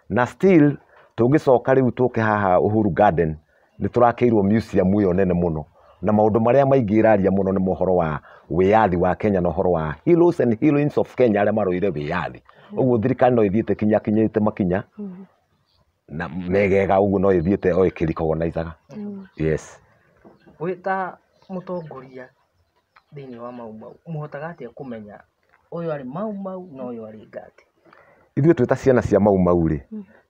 Na still tũngĩcoka rĩu tũke haha Uhuru Garden nĩ tũrakĩirwo museum ĩyo nene mũno, na maũndũ marĩa maingĩ ĩraria mũno nĩ mohoro wa wĩyathi wa Kenya na ũhoro wa heroes and heroines of Kenya arĩa marũire wĩyathi. Ũguo thirikari no ĩthiĩte kinyĩte makinya na megega, ũguo no ĩthiĩte o ĩkĩrecognizaga. Yes. Wĩ ta mũtongoria thĩinĩ wa Mau Mau mũhotaga atĩa kũmenya ũyũ arĩ Mau Mau na ũyũ arĩ Ngati? Ithuĩ twĩ ta ciana cia Mau Mau rĩ,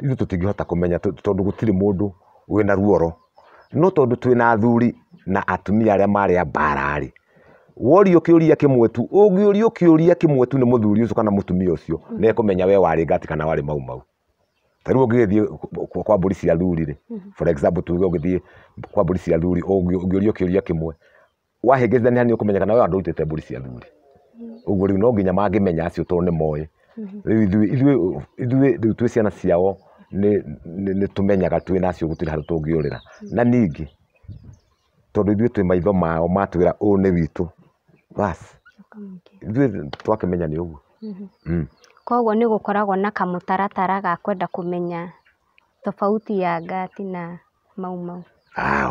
ithuĩ tũtingĩhota kũmenya tondũ gũtirĩ mũndũ wĩna ruoro, no tondũ twĩna athuri na atumia arĩa marĩ a mbara rĩ, worio kĩũria kĩmwe tu, ũngĩũrio kĩũria kĩmwe tu nĩ mũthuri ũcio kana mũtumia ũcio nĩ ekũmenya we warĩ Ngati kana warĩ Mau Mau. Ta rĩu ũngĩgĩthiĩ kwa mbũri cia athuri rĩ, for example tuge ũngĩthiĩ kwa mbũri cia athuri ũngĩũrio kĩũria kĩmwe wahĩngĩcithania nĩ ũkũmenya kana we ndũrutĩte mbũri cia athuri. Ũguo rĩu no nginya mangĩmenya acio tondũ nĩ moĩ. Rĩu ithuĩ twĩ ciana ciao nĩ tũmenyaga twĩ nacio gũtirĩ handũ tũngĩũrĩra. Na ningĩ tondũ ithuĩ twĩ maitho mao matwĩra ũũ nĩ witũ basi ithuĩ twakĩmenya nĩ ũguo. Koguo nĩ gũkoragwo na kamũtaratara ga kwenda kũmenya tofauti ya Ngati na Mau Mau.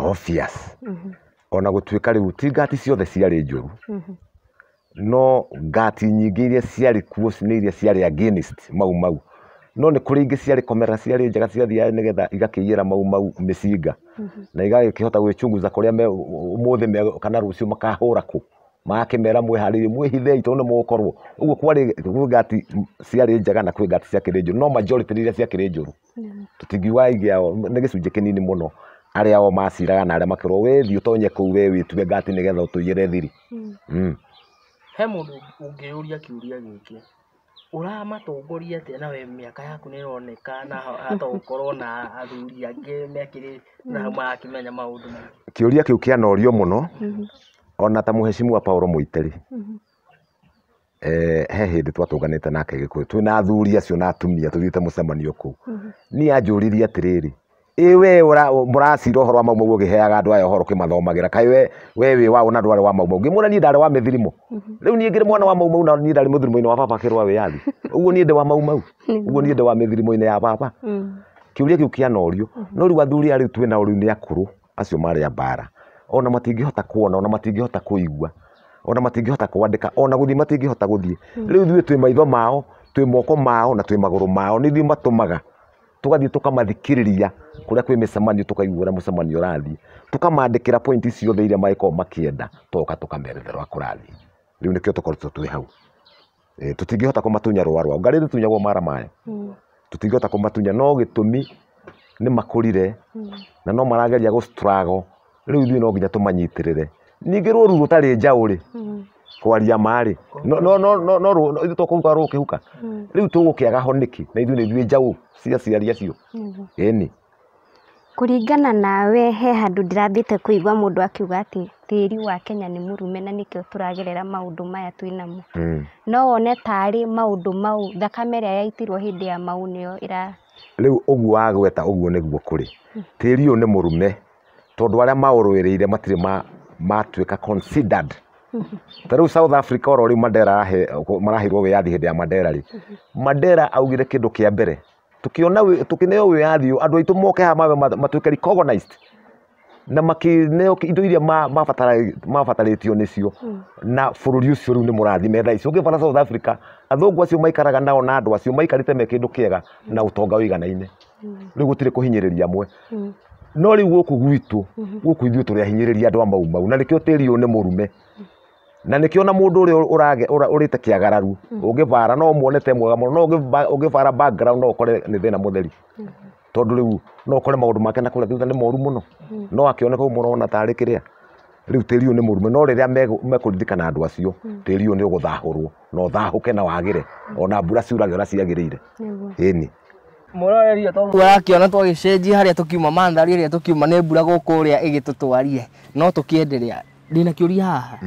Obvious. Ona gũtuĩka rĩu ti Ngati ciothe ciarĩ njũru, no Ngati nyingĩ iria ciarĩ kuo nĩ iria ciarĩ against Mau Mau, no nĩ kũrĩ ingĩ ciarĩ komera ciarĩ njega ciathiaga nĩgetha igakĩiyĩra Mau Mau mĩcinga na igakĩhota gwĩchunguza kũrĩa ũmũthĩ kana rũciũ makahũra kũ, magakĩmera mwĩharĩrie mwĩhithei tondũ nĩ mũgũkorwo. Ũguo kwarĩ Ngati ciarĩ njega na kwĩ Ngati ciakĩrĩ njũru, no majority iria ciakĩrĩ njũru tũtingiuga nĩ gĩcunjĩ kĩnini mũno arĩa o maciraga na arĩa makĩrwo we thiĩ ũtonye kũu we wĩtue Ngati nĩgetha ũtũiyĩre thiri. He mũndũ ũngĩũria kĩũria gĩkĩ, ũramatongoria atĩa na we mĩaka yaku nĩ ĩroneka na hata gũkorwo na athuri angĩ mekĩrĩ na marakĩmenya maũndũ maya? Kĩũria kĩu kĩanorio mũno ona ta mũheshimiwa Paul Mũitĩri. He hĩndĩ twatũnganĩte nake Gĩkũyũ twĩna athuri acio na atumia tũthiĩte mũcemanio kũu, niĩ anjũririe atĩrĩrĩ, we mũracira ũhoro wa Mau Mau ũgĩheaga andũ aya ũhoro ũkĩmathomagĩra, kaĩ we wĩ wa na ndwarĩ wa Mau Mau? Ngĩmwĩra niĩ ndarĩ wa mĩthirimo, rĩu niĩ ngĩrĩ mwana wa Mau Mau na niĩ ndarĩ mũthirimo-inĩ wa baba akĩrũa wĩyathi, ũguo niĩ ndĩ wa Mau Mau, ũguo niĩ ndĩ wa mĩthirimo-inĩ ya baba. Kĩũria kĩu kĩanorio, no rĩu athuri arĩa twĩnao rĩu nĩ akũrũ acio marĩ a mbara, ona matingĩhota kuona, ona matingĩhota kũigua, ona matingĩhota kwandĩka, ona gũthiĩ matingĩhota gũthiĩ. Rĩu ithuĩ twĩ maitho mao, twĩ moko mao na twĩ magũrũ mao, nĩ ithuĩ matũmaga tũgathiĩ tũkamathikĩrĩria kũrĩa kwĩ mĩcemanio, tũkaigua ũrĩa mũcemanio ũrathiĩ, tũkamandĩkĩra point ciothe iria mangĩkorwo makĩenda, toka tũkamerethera kũrathiĩ. Rĩu nĩkĩo tũkoretwo twĩ hau. Tũtingĩhota kũmatunya rũa rwao, ngarĩ rĩtunyagwo mara maya, tũtingĩhota kũmatunya, no gĩtũmi nĩ makũrire na no marageria struggle. Rĩu ithuĩ no nginya tũmanyitĩrĩre. Ningĩ rũru rũtarĩ njaũ rĩ, kwaria mari no ithu tukuga rukihuka riu tugukiaga honiki na ithu ni ithuĩ njaũ cia ciaria cio ĩni. Kuringana nawe he handũ ndirathiĩte kũigua mũndũ akiuga atĩ tĩri wa Kenya nĩ mũrume na nĩkĩo tũragerera maũndũ maya twĩnamo. No wone tarĩ maũndũ mau thakame ĩrĩa yaitirwo hĩndĩ ya mau nĩyo riu ũguo wagweta ũguo nĩguo kũrĩ tĩri ũyũ nĩ mũrume tondũ arĩa maũrũĩrĩire matirĩ matuĩka considered. Ta rĩu South Africa oro rĩu Mandela marahirwo wĩyathi hĩndĩ ya Mandela rĩ Mandela augire kĩndũ kĩa mbere tukĩneo wĩyathi andũ aitũ moke haha matuĩke recognized na makĩneo indo iria mabatarĩtio nĩcio na bũrũri ũcio rĩu nĩ mũrathime thaa ici. Ũngĩbara South Africa athũngũ acio maikaraga nao na andũ acio maikarĩte me kĩndũ kĩega na ũtonga ũiganaine rĩu gũtirĩ kũhinyĩrĩria amwe. No rĩu gũkũ gwitũ gũkũ ithuĩ tũrĩahinyĩrĩria andũ a mau na nĩkĩo tĩri ũyũ nĩ mũrume na nĩkĩo na mũndũ ũrĩa ũrĩte kĩagararu ũngĩbara no muonete mwega mũno no ũngĩbara background no ũkore nĩ thĩna mũtheri tondũ rĩu no ũkore maũndũ make na kũrĩa thutha nĩ moru mũno no akĩoneka mũrona tarĩ kĩrĩa rĩu tĩri ũyũ nĩ mũrume. No rĩrĩa mekũririkana andũ acio tĩri ũyũ nĩ ũgũthahũrwo na ũthahũke na wagĩre ona mbura ciurage ũrĩa ciagĩrĩire ĩni. Mũroreria twakiona twagĩcenjia harĩa tũkiuma mandhari ĩrĩa tũkiuma nĩ mbura gũkũ ũrĩa ĩgĩtũtwarie no tũkĩenderea. Ndĩna kĩũria haha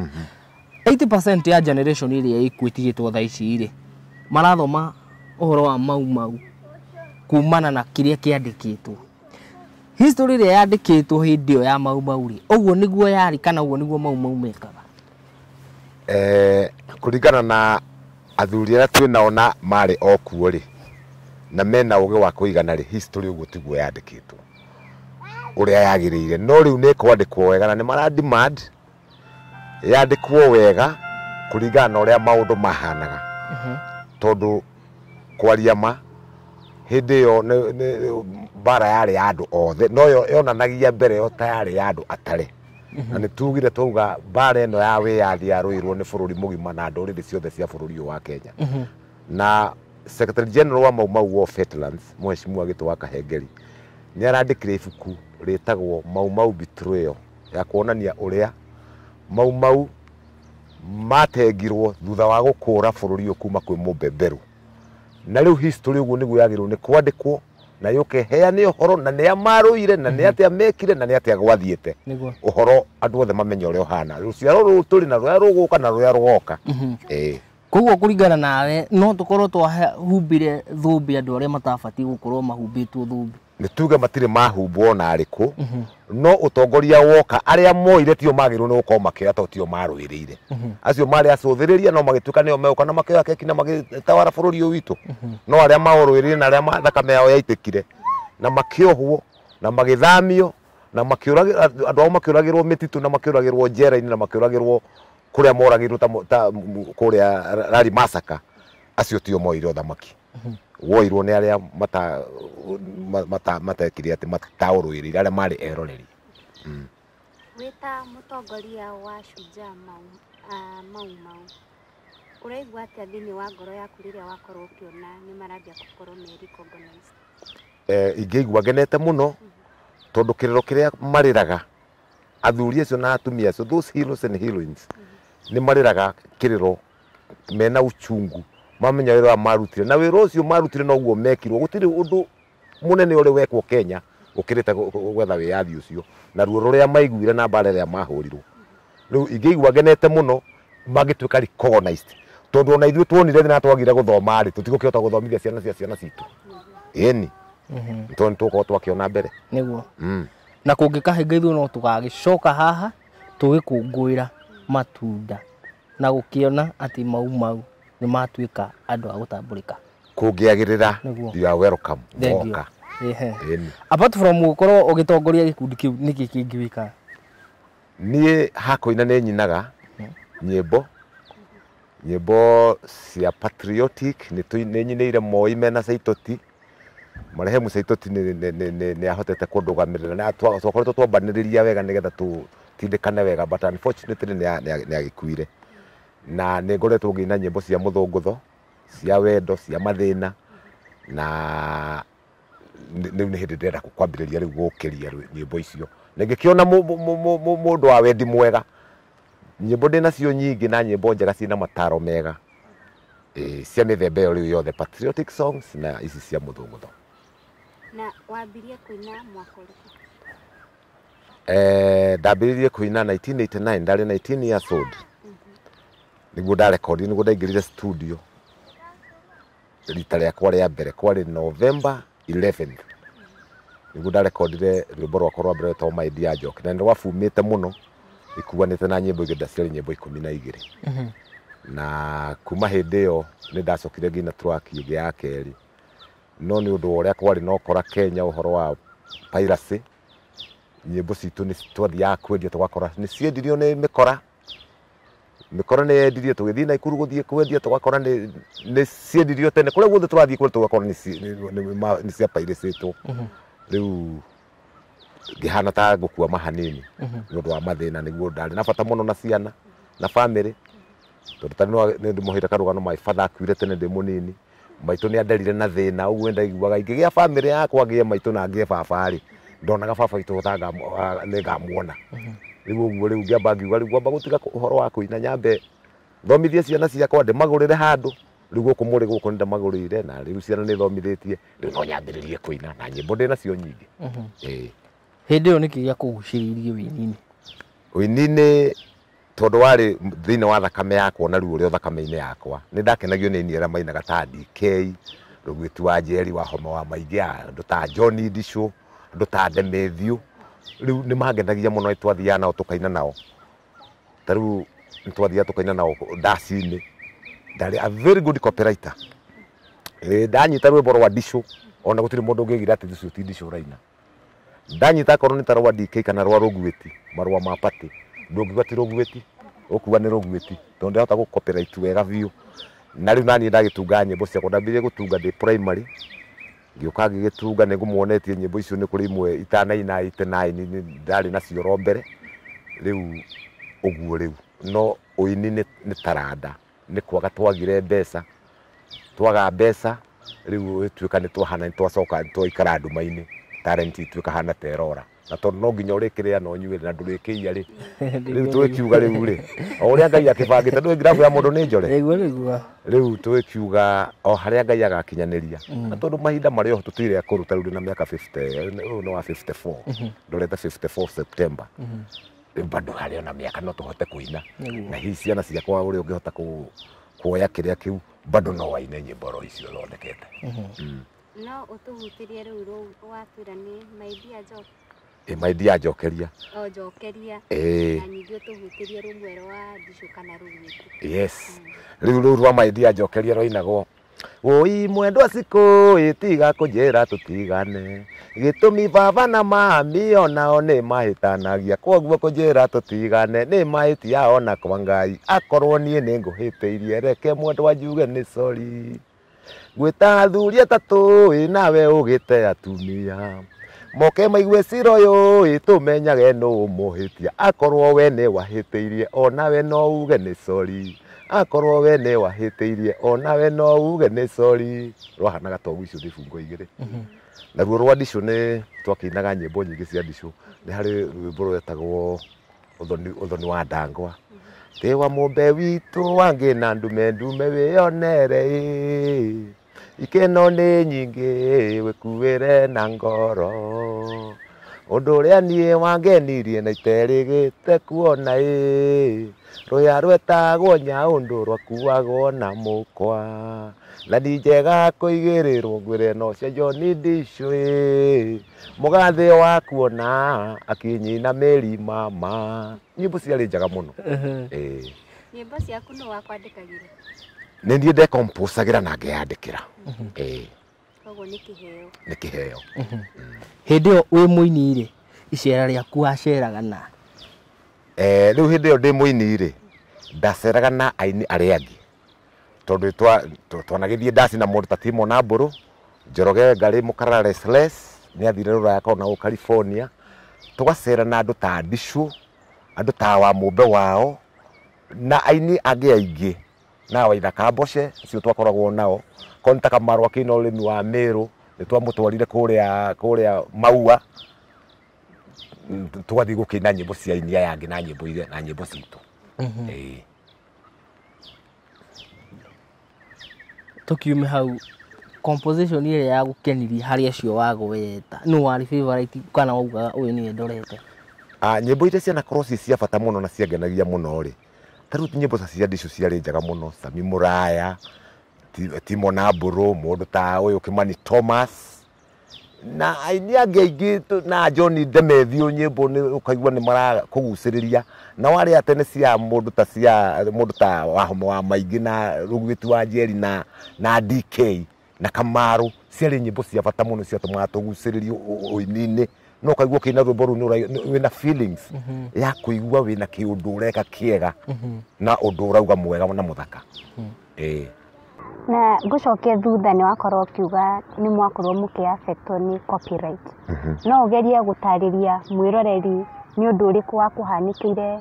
80% ya generation ĩrĩa ĩkwĩtigĩtwo thaa ici rĩ marathoma ũhoro wa mau kumana na kĩrĩa kĩandĩkĩtwo. History ĩrĩa yandĩkĩtwo hĩndĩ ĩyo ya mau rĩ ũguo nĩguo yarĩ kana ũguo nĩguo mau mekaga? Kũringana na athuri arĩa twĩnao na marĩ okuo rĩ na mena ũgĩ wa kũigana rĩ history ũguo tiguo yandĩkĩtwo ũrĩa yagĩrĩire. No rĩu nĩ kwandĩkwo wega na nĩ marademand yandĩkwo wega kũringana na ũrĩa maũndũ mahanaga tondũ kwaria ma hĩndĩ ĩyo bara yarĩ ya andũ othe no yonanagia mbere yo ta yarĩ ya andũ atare na nĩ tugire twauga bara ĩno ya wĩyathi yarũĩrwo nĩ bũrũri mũgima na ndũrĩrĩ ciothe cia bũrũri ũyũ wa Kenya. Na Secretary General wa Mau of Wetlands Mheshimiwa Gĩtũ wa Kahengeri nĩ arandĩkire ibuku rĩtagwo Mau Betrayal ya kuonania ũrĩa Mau matengirwo thutha wa gũkũra bũrũri ũyũ kuma kwĩ mũmbeberu. Na rĩu history ũguo nĩguo yagĩrĩirwo nĩ kwandĩkwo na yũkeheane ũhoro na nĩ amarũire na nĩ atĩa mekire na nĩ atĩa gwathiĩte ũhoro andũ othe mamenye ũrĩa ũhana rũciaro rũrũ tũrĩ na rũrĩa rũgũka na rũrĩa rũgoka. Koguo kũringana nawe no tũkorwo twahumbire thũmbĩ andũ arĩa matabatiĩ gũkorwo mahumbĩtwo thũmbĩ? Nĩ tuge matirĩ mahumbwo na arĩkũ no ũtongoria woka arĩa moire tio magĩrĩirwo nĩ gũkorwo makĩoya tondũ tio marũĩrĩire. Acio marĩ acũthĩrĩria no magĩtuĩka nĩo megũka na makĩoya keki na magĩtawara bũrũri ũyũ witũ. No arĩa maũrũĩrĩire na arĩa thakame yao yaitĩkire na makĩohwo na magĩthamio na andũ ao makĩũragĩrwo mĩtitũ na makĩũragĩrwo njera-inĩ na makĩũragĩrwo kũrĩa moragĩrwo ta kũrĩa Rari Massacre acio tio moire ũthamaki woirwo nĩ arĩa matekire atĩ mataũrũĩrĩire arĩa marĩ eroreri. Wĩta mũtongoria wa Shujaa Mau ũraigua atĩa thĩinĩ wa ngoro yaku rĩrĩa wakorwo ũkĩona nĩ marambia gũkorwo me recognized? Ingĩigua ngenete mũno tondũ kĩrĩro kĩrĩa marĩraga athuri acio na atumia acio those heroes and heroines nĩ marĩraga kĩrĩro mena uchungu mamenya wĩra marutire na wĩra ũcio marutire no guo mekirwo. Gũtirĩ ũndũ mũnene ũrĩ wekwo Kenya ũkĩrĩte gwetha wĩyathi ũcio na ruo rũrĩa maiguire na mbara ĩrĩa mahũrirwo. Rĩu ingĩigua ngenete mũno magĩtuĩka recognized tondũ ona ithuĩ tuonire na twagire gũthoma rĩ tũtigũkĩhota gũthomithia ciana cia ciana citũ ĩni tondũ tũkorwo twakĩona mbere nĩguo. Na kũngĩkahinga ithuĩ no tũgagĩcoka haha tũgĩkũngũĩra matunda na gũkĩona atĩ Mau nĩ matuĩka andũ a gũtambũrĩka kũngĩagĩrĩra. You are welcome. Apart from gũkorwo ũgĩtongoria gĩkundi kĩu nĩkĩ kĩngĩ wĩkaga? Niĩ hakũina nĩ nyinaga nyĩmbo cia patriotic nĩ nyinĩire Moi mena Saitoti marehemu Saitoti nĩ ahotete kũndũgamĩrĩra na twakoretwo twambanĩrĩria wega nĩgetha tũtindĩkane wega but unfortunately nĩ agĩkuire. Na nĩ ngoretwo ngĩina nyĩmbo cia mũthũngũtho cia wendo cia mathĩna na rĩu nĩ hĩndĩ ndĩrenda kwambĩrĩria rĩu gũkĩria nyĩmbo icio na ngĩkĩona mũndũ wa wendi mwega nyimbo ndina cio nyingi na nyimbo njega cina mataro mega cia mithemba iyo riu yothe patriotic songs na ici cia muthungutho. Na wambirie kuina mwaka ũrĩkũ? Ndambĩrĩirie kuina 1989, ndarĩ 19 years old. Niguo ndarekondi, niguo ndaingĩrire studio rita rĩakwa rĩa mbere, kwarĩ November 11th. Niguo ndarekondire rwĩmbo rwakwa rwa mbere rwĩtagwo My Dear Njoki, na nĩ rwafumĩte mũno, ikuanĩte na nyĩmbo ingĩ ciarĩ nyĩmbo 12. Na kuma hĩndĩ ĩyo nĩ ndacokire nginya track ĩngĩ ya kerĩ, no nĩ ũndũ ũrĩa kwarĩ na ũkora Kenya ũhoro wa piracy, nyĩmbo citũ nĩ twathiaga kwendia tũgakora nĩ ciendirio nĩ mĩkora nĩ yendirio, tũgĩthiĩ Naikuru gũthiĩ kwendia tũgakora nĩ ciendirio tene, kũrĩa guothe tũrathiĩ kũrĩa tũgakora nĩ cia pairicĩtwo. Rĩu ngĩhana ta gũkua mahanini nĩ ũndũ wa mathĩna, nĩguo ndarĩ na bata mũno na ciana na family, tondũ tani nĩ ndĩmũhĩte karũgano my father akuire tene ndĩ mũnini, maitũ nĩ anderire na thĩna, ũguo ndaiguaga ingĩgĩa family yakwa ngĩe maitũ na ngĩe baba rĩ, ndonaga baba witũ nĩ ngamuona. Rĩu ũguo rĩu ngĩamba ngiuga rĩu ngwamba gũtiga ũhoro wa kũina, nyambe thomithie ciana ciakwa ndĩmagũrĩre handũ, rĩu gũkũ mũrĩ gũkũ nĩ ndĩmagũrĩire, na rĩu ciana nĩ thomithĩtie, rĩu no nyambĩrĩrie kũina na nyĩmbo ndĩ nacio nyingĩ. Hĩndĩ ĩyo nĩkĩ gĩakũgucĩrĩirie wĩini-inĩ? Wĩini-inĩ tondũ warĩ thĩinĩ wa thakame yakwa na ruo rĩo thakame-inĩ yakwa, nĩ ndakenagio nĩ aini arĩa mainaga ta DK, Rũgwĩti wa Njeri, Wahoma wa Maingĩ, andũ ta John Ndicũ, andũ ta Ndemethiũ, rĩu nĩ mangenagia mũno, twathiaga nao tũkaina nao. Ta rĩu nĩ twathiaga tũkaina nao ndaci-inĩ, ndarĩ a very good copywriter. Ndanyita rwĩmbo rwa Ndicũ, ona gũtirĩ mũndũ ũngĩgira atĩ Ndicũ ti Ndicũ ũraina. Ndanyita korwo nĩ ta rwa DK kana rwa Rũgwĩti, marũa ma pati, ndũngiuga ti Rũgwĩti, ũkuga nĩ Rũgwĩti, tondũ ndĩhota gũ copyright wega biũ. Na rĩu naniĩ ndagĩtunga nyĩmbo ciakwa, ndambĩrĩirie gũtunga ndĩ primary, ngĩũka ngĩgĩtunga, nĩ ngũmuonetie nyĩmbo icio nĩ kũrĩ imwe itanaina 89 ndarĩ nacio ro mbere. Rĩu ũguo rĩu, no ũini nĩ taranda, nĩ kwaga twagire mbeca, twaga mbeca rĩu ĩtuĩka nĩ twahana nĩ twacoka twaikara nduma-inĩ, talent ituĩka hana terora, na tondũ no nginya ũrĩkĩrĩa no nyuĩre na ndũrĩkĩia rĩ, rĩu twĩkiuga rĩu rĩ, o ũrĩa Ngai akĩbangĩte ndũĩ ngirabu ya mũndũ nĩ njore, rĩu twĩkiuga o harĩa Ngai agakinyanĩria, na tondũ mahinda marĩa tũtire akũruta rĩu na mĩaka 50, ũyũ nĩ wa 54, ndorete 54 September, bado harĩ ona mĩaka no tũhote kũina, na hici ciana ciakwa ũrĩa ũngĩhota kuoya kĩrĩa kĩu bado no waine nyĩmbo ro icio thondekete. No ũtũhutĩrie rĩu watwĩra nĩ My Dear Njoki? My Dear Njokeria. O Njokeria. Na ningĩ ũtũhutĩrie rũmwe rwa Ndicũ kana Rũgwĩti. Yes. Rĩu rwa My Dear Njokeria rũinagwo: Woi mwendwa cikũ ĩtiga kũnjĩra tũtigane, gĩtũmi baba na mami onao nĩ mahĩtanagia, koguo kũnjĩra tũtigane nĩ mahĩtia ona kwa Ngai, akorwo niĩ nĩ ngũhĩtĩirie reke mwendwa njuge nĩ sorry, gwĩta athuri atatũ nawe ũgĩte atumia, moke maigue cira ũyũ tũmenyage nũ mũhĩtia, akorwo we nĩ wahĩtĩirie onawe no uge nĩ sorry, akorwo we nĩ wahĩtĩirie onawe no uge nĩ sorry. Rwahanaga togu icio ndĩbungo igĩrĩ. Naruo rwa Ndicũ nĩ twakĩinaga nyĩmbo nyingĩ cia Ndicũ, nĩ harĩ rwĩmbo rwetagwo ũthoni wa ndangwa, tĩ wa mũmbe witũ wangĩ na ndume ndume wĩonere, ikeno nĩ nyingĩ wĩkuĩre na ngoro, ũndũ ũrĩa niĩ wangenirie na iterĩgĩte kuona, rũya rwetagwo nyaũndũ rwakuagwo na mũkwa, na ni njega kũigĩrĩrwo ngwĩre no cia John Ndicũ, mũgathĩ wa kuona akinyina Mary mama. Nyĩmbo ciarĩ njega mũno. Nyĩmbo ciaku nĩ wakwandĩkagĩra? Nĩ niĩ ndekompũcagĩra na ngeyandĩkĩra. Koguo nĩ kĩheo? Nĩ kĩheo. Hĩndĩ ĩyo wĩ mũini rĩ, icera rĩaku waceraga na? Rĩu hĩndĩ ĩyo ndĩ mũini rĩ, ndaceraga na aini arĩa angĩ, tondũ twanagĩthiĩ ndaci na mũndũ ta Timo na Mbũrũ, Njoroge Ngarĩ Mũkara Restless nĩ athire rũraya kana gũ California, tũgacera na andũ ta Ndicũ, andũ ta wa mũmbe wao, na aini angĩ aingĩ, na Waithaka Mboce cio twakoragwo nao, konta Kamarũ akĩina ũrĩmi wa Mĩrũ, nĩ twamũtwarire kũrĩa Maua, tũgathiĩ gũkĩina nyĩmbo cia aini aya angĩ na nyĩmbo citũ. Tukiume hau composition ile ya gukenirie hari acio wagweta no wari favorite kana wauga uyu ni ndorete nyimbo iria ciana cross cia bata muno na ciangenagia muno ri taru nyimbo cia ndisho ciarĩ njega muno Sami Muraya Timo na Mburu mundu ta uyu Kimani Thomas na aini angĩ na John Ndemethio nyimbo ni ukaigua ni mara kugucĩrĩria na wari atene cia mundu ta wa maingĩ na Rugwiti wa Njeri na DK na Kamaru ciarĩ nyimbo cia bata muno ciatumaga tugucĩrĩrio uini-inĩ no kaigua kina rwimbo ru wina feelings ya kuigua wina kiundu ureka kiega na undu urauga mwega na muthaka na ngucoke thutha ni wakorwo kiuga ni mwakorwo muki affectwo ni copyright no ugerie gutariria mwiroreri ni undu uriku wa kuhanikire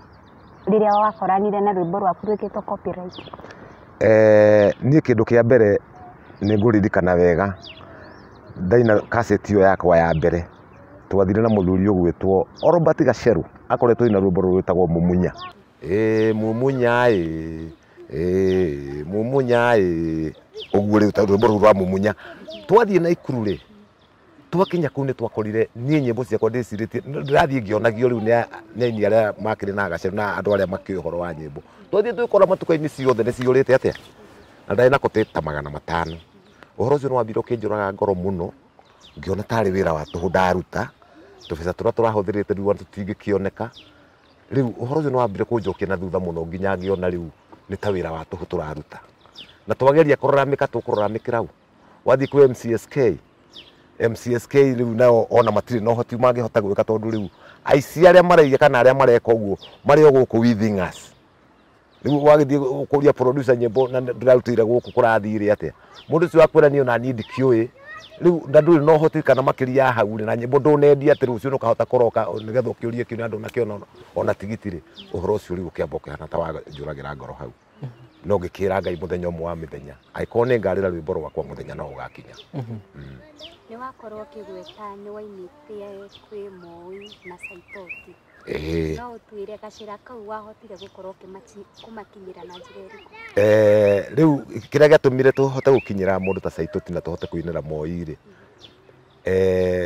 riria wakoranire na rwimbo rwaku rwikitwo copyright ni kindu kia mbere ni nguririkana wega ndaina cassette yo yakwa ya mbere twathire na muthuri ugwitwo Robert Gacheru akoretwo ina rwimbo rwitagwo Mumunya Mumunya Mumunya uguo rwimbo rwa Mumunya twathie na ikuru ri twakinya kuu ni twakorire nie nyimbo ciakwa ndiciritie ndirathie ngionagio riu ni aini aria makiri na Gacheru na andu aria makĩ uhoro wa nyimbo twathie twikora matuka-ini ciothe ni ciurite atia na ndari na koteta 500 uhoro ucio nwambire ukinjuraga ngoro muno ngiona tari wira wa tuhu ndaruta tubesa turahuthirite riu tutingikioneka riu uhoro ucio nwambire kunjokia na thutha muno nginya ngiona riu ni ta wira wa tuhu turaruta na twageria kuroramika tukuroramikira u wathi ku MCSK riu nao ona matiri no hoti mangihota gwika tondu riu aici aria maraiga kana aria mareka uguo mari o guku within us riu wagithie kuria producer nyimbo na ndirarutire guku kurathire atia mundu ucio akwira ni ona need kiui riu ndanduri no hoti kana makiria hau na nyimbo ndunendia ati rucio nukahota koroka nigetha ukiurie kiuna andu nakiona ona tigitire uhoro ucio riu ukiamboka na tawa njuragira ngoro hau no ngikira Ngai muthenya umwe wa mithenya aikone ngarira rwimbo rwakwa muthenya no ugakinya ni wakorwo kigweta ni wainite kwi Moi na Saitoti no utwire gacira kau wahotire gukorwo kumakinyira na njira iriku riu kiria giatumire tuhote gukinyira mundu ta Saitoti na tuhote kuinira Moi ri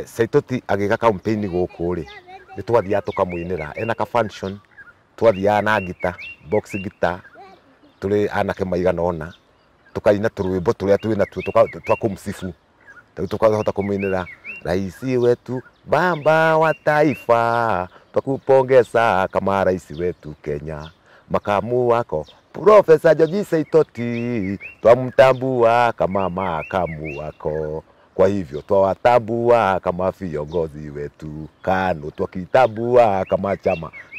Saitoti agiga campaign guku ri ni twathia tukamuinira ena ka function twathia na gita box gita tuli anake maigana ona tukaina turwimbo turia twina twakumsifu tukahota kumuinira raisi wetu baba wa taifa twakupongeza kama raisi wetu Kenya makamu wako Profesa George Saitoti twamtambua kama makamu wako kwa hivyo twawatambua kama viongozi wetu KANU twakitambua kama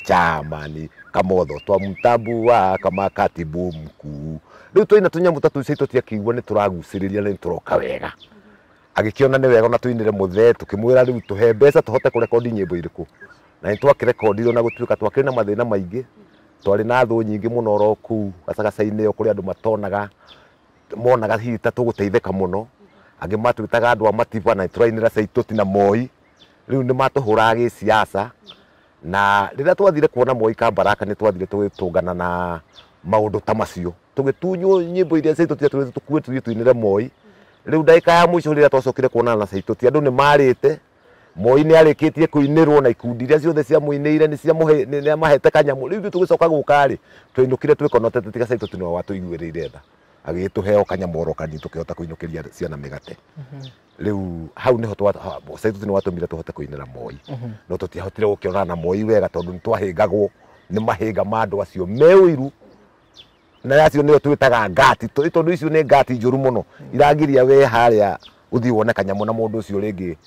chamani Kamotho twamtambua kama katibu mkuu riu twina tunyamu tatu Saitoti akiigua ni turaguciriria ni turoka wega agikiona ni wega na tuinire muthe tukimwira riu tuhe mbeca tuhote kurekondi nyimbo iriku na ni twakirekondirwo na gutuika twakiri na mathina maingi twari na thu nyingi muno roku gacagacaine yo kuri andu matonaga monaga hita tuguteitheka muno angi matwitaga andu amatiba na turainira Saitoti na Moi riu ni matuhuraga giciaca na rira twathire kuona Moi Kambaraka ni twathire tugitungana na maundu ta macio tugitunywo nyimbo iria Saitoti tukuwe tuinire Moi riu ndaika ya mwisho rira twacokire kuona na Saitoti andu ni marite Moi ni arikitie kuinirwo na ikundi iria ciothe cia muineire ni cia ni mahete kanyamu riu tugicoka gukari twinukire twikonote tiga Saitoti no watuiguirire tha agituheo kanyamoro kani tukihota kuinukiria ciana migate riu hau niho Saitoti ni watumire tuhote kuinira Moi no tutiahotire gukiona na Moi wega tondu ni twahingagwo ni mahinga mandu acio meuiru na yacio niyo twitaga ngati tondu icio ni ngati njuru muno iragiria we haria uthi wone kanyamu na mundu ucio ringi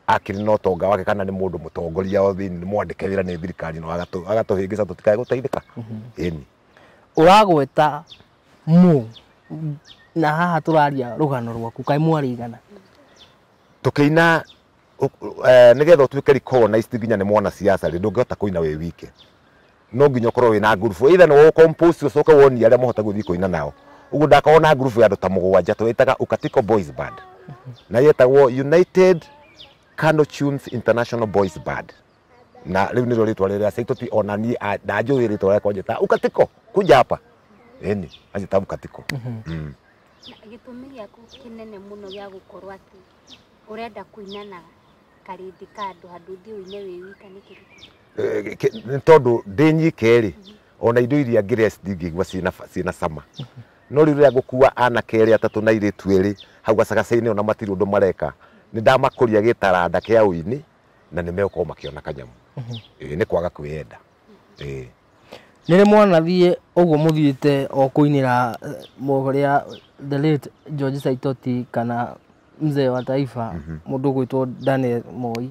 akiri no tonga wake kana ni mundu mutongoria o thini mwandike wira ni thirikari no agatuhingica tutikae guteithika ini uragweta mu na haha turaria rugano rwaku kai mwarigana tukiina nigetha utuike recognized nginya ni mwana siasa ri ndungihota kuina we wike no nginya ukorwo wina group either no compose ucoke woni aria mohota guthii kuina nao uguo ndakona group ya andu ta mugwanja twitaga Ukatiko Boys Band na yetagwo United Kano Tunes International Boys Band na riu niro ritwa rĩrĩa Saitoti ona niĩ na njũĩ ritwa rĩakwa njĩta Ukatiko kuja hapa eni anjĩta Ukatiko. Gĩtũmi gĩaku kĩnene mũno gĩa gũkorwo atĩ ũrenda kũinana karĩndĩ ka andũ handũ ũthiĩ ũine wĩ wika nĩ kĩrĩkũ? Nĩ tondũ ndĩ nyike rĩ, ona indo iria ngĩrĩa ndingĩigua ciĩna cama. No rĩu rĩrĩa ngũkua anake erĩ atatũ na airĩtu erĩ hau gacagaca-inĩ ona matirĩ ũndũ mareka, nĩ ndamakũria gĩtaranda kĩa ũini na nĩ megũkorwo makĩona kanyamũ. Nĩ kwaga kwĩyenda. Nĩ rĩ mwanathiĩ ũguo mũthiĩte o kũinĩra mũrĩa the late George Saitoti kana mzee wa taifa mũndũ gwĩtwo Daniel Moi,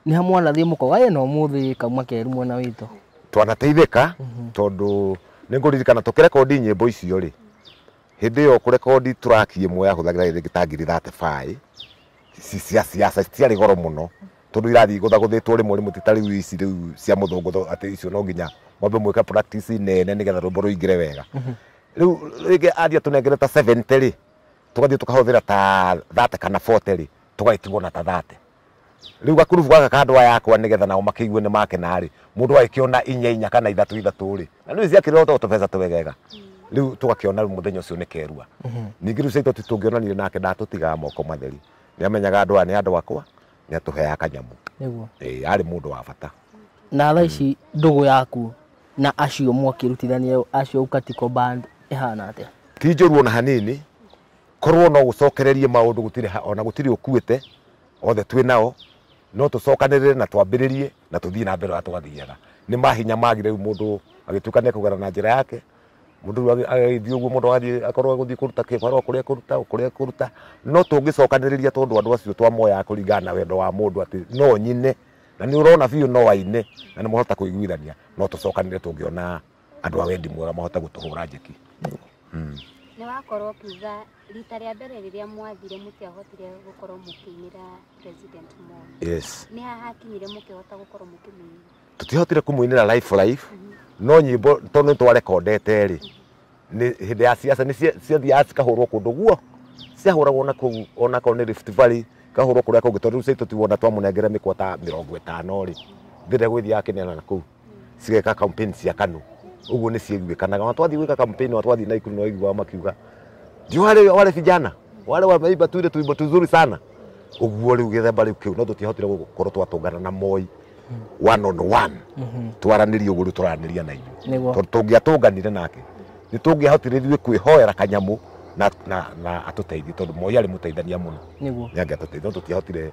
nĩ ha mwanathiĩ mũkoga no mũthĩ kauma keru mwena witũ? Twanateithĩka tondũ nĩ ngũririkana tũkĩrekondi nyĩmbo icio rĩ, hĩndĩ ĩyo kũrekondi turaki ĩmwe yahũthagĩra rĩngĩ ta ngiri 35 cia siasa citiarĩ goro mũno tondũ irathiĩ gũthagũthĩtwo rĩmwe mũtita rĩu ici rĩu cia mũthũngũtho atĩ icio no nginya mwambe mwĩka practice nene nĩgetha rũmbo rũingĩre wega. Rĩu rĩngĩ athia tũnengere ta 70 rĩ, tũgathiĩ tũkahũthĩra ta 30 kana 40 rĩ, tũgaitigwo na ta 30. Rĩu gakurubu gaka ka andũ yakwa nĩgetha nao makĩigue nĩ makena rĩ, mũndũ agĩkĩona 4 kana 3 rĩ, na nĩ ciakĩrwo tũbeca twegega. Rĩu tũgakĩona rĩu mũthenya ũcio nĩ kerua. Ningĩ rĩu Saitoti tũngĩonanire nake ndatũtigaga moko matheri, nĩ amenyaga andũ aya nĩ andũ akwa, nĩ atũheaga kanyamũ. Nĩguo Arĩ mũndũ wa bata. na thaa ici ndũgũ yaku na acio mwakĩrutithania acio Ukatiko band ĩhana atĩa? Ti njũru ona hanini, korwo no gũcokererie maũndũ gũtirĩ ona gũtirĩ ũkuĩte, othe twĩ nao no tũcokanĩrĩre na twambĩrĩrie na tũthiĩ na mbere tũgathiaga. Nĩ mahinya magire rĩu mũndũ agĩtuĩka nĩ kũgera na njĩra yake, mũndũ agĩthiĩ ũguo mũndũ agathiĩ akorwo gũthiĩ kũruta kĩbarũa kũrĩa kũruta, no tũngĩcokanĩrĩria tondũ andũ acio twamoya kũringana na wendo wa mũndũ atĩ no nyine na nĩ ũrona biũ no aine na nĩ mũhota kũiguithania, no tũcokanĩrĩre tũngĩona andũ a wendi mwega mahota gũtũhũra njeki. Nĩ wakorwo kiuga rita rĩa mbere rĩrĩa mwathire mũtiahotire gũkorwo mũkĩinĩra President Moi. Yes. Nĩ hakinyire mũkĩhota gũkorwo mũkĩmũinĩra? Tũtihotire kũmũinĩra live no nyĩmbo tondũ twarekondete rĩ, nĩ hĩndĩ ya siasa nĩ ciathiaga cikahũrwo kũndũ guo, ciahũragwo na kũu ona korwo nĩ Rift Valley, kahũrwo kũrĩa kũngĩ tondũ rĩu Saitoti wona twamũnengere mĩkwa ta 50 rĩ, ndĩrĩ gwĩthiaga kĩnena na kũu cigeka campaign cia KANU. Ũguo nĩ ciĩguĩkanaga ona twathiĩ gwĩka campaign ona twathiĩ Naikuru no iguaga makiuga wale vijana wale wameimba tuile tuimbo tuzuri sana. Ũguo rĩu gĩthemba rĩu kĩu no tũtihotire gũkorwo twatũngana na Moi one on one twaranĩrie ũguo tũranĩria na ithuĩ tondũ tũngĩatũnganire nake nĩ tũngĩahotire ithuĩ kwĩhoera kanyamũ na atũteithie tondũ Moi arĩ mũteithania mũno, nĩ angĩatũteithia no tũtiahotire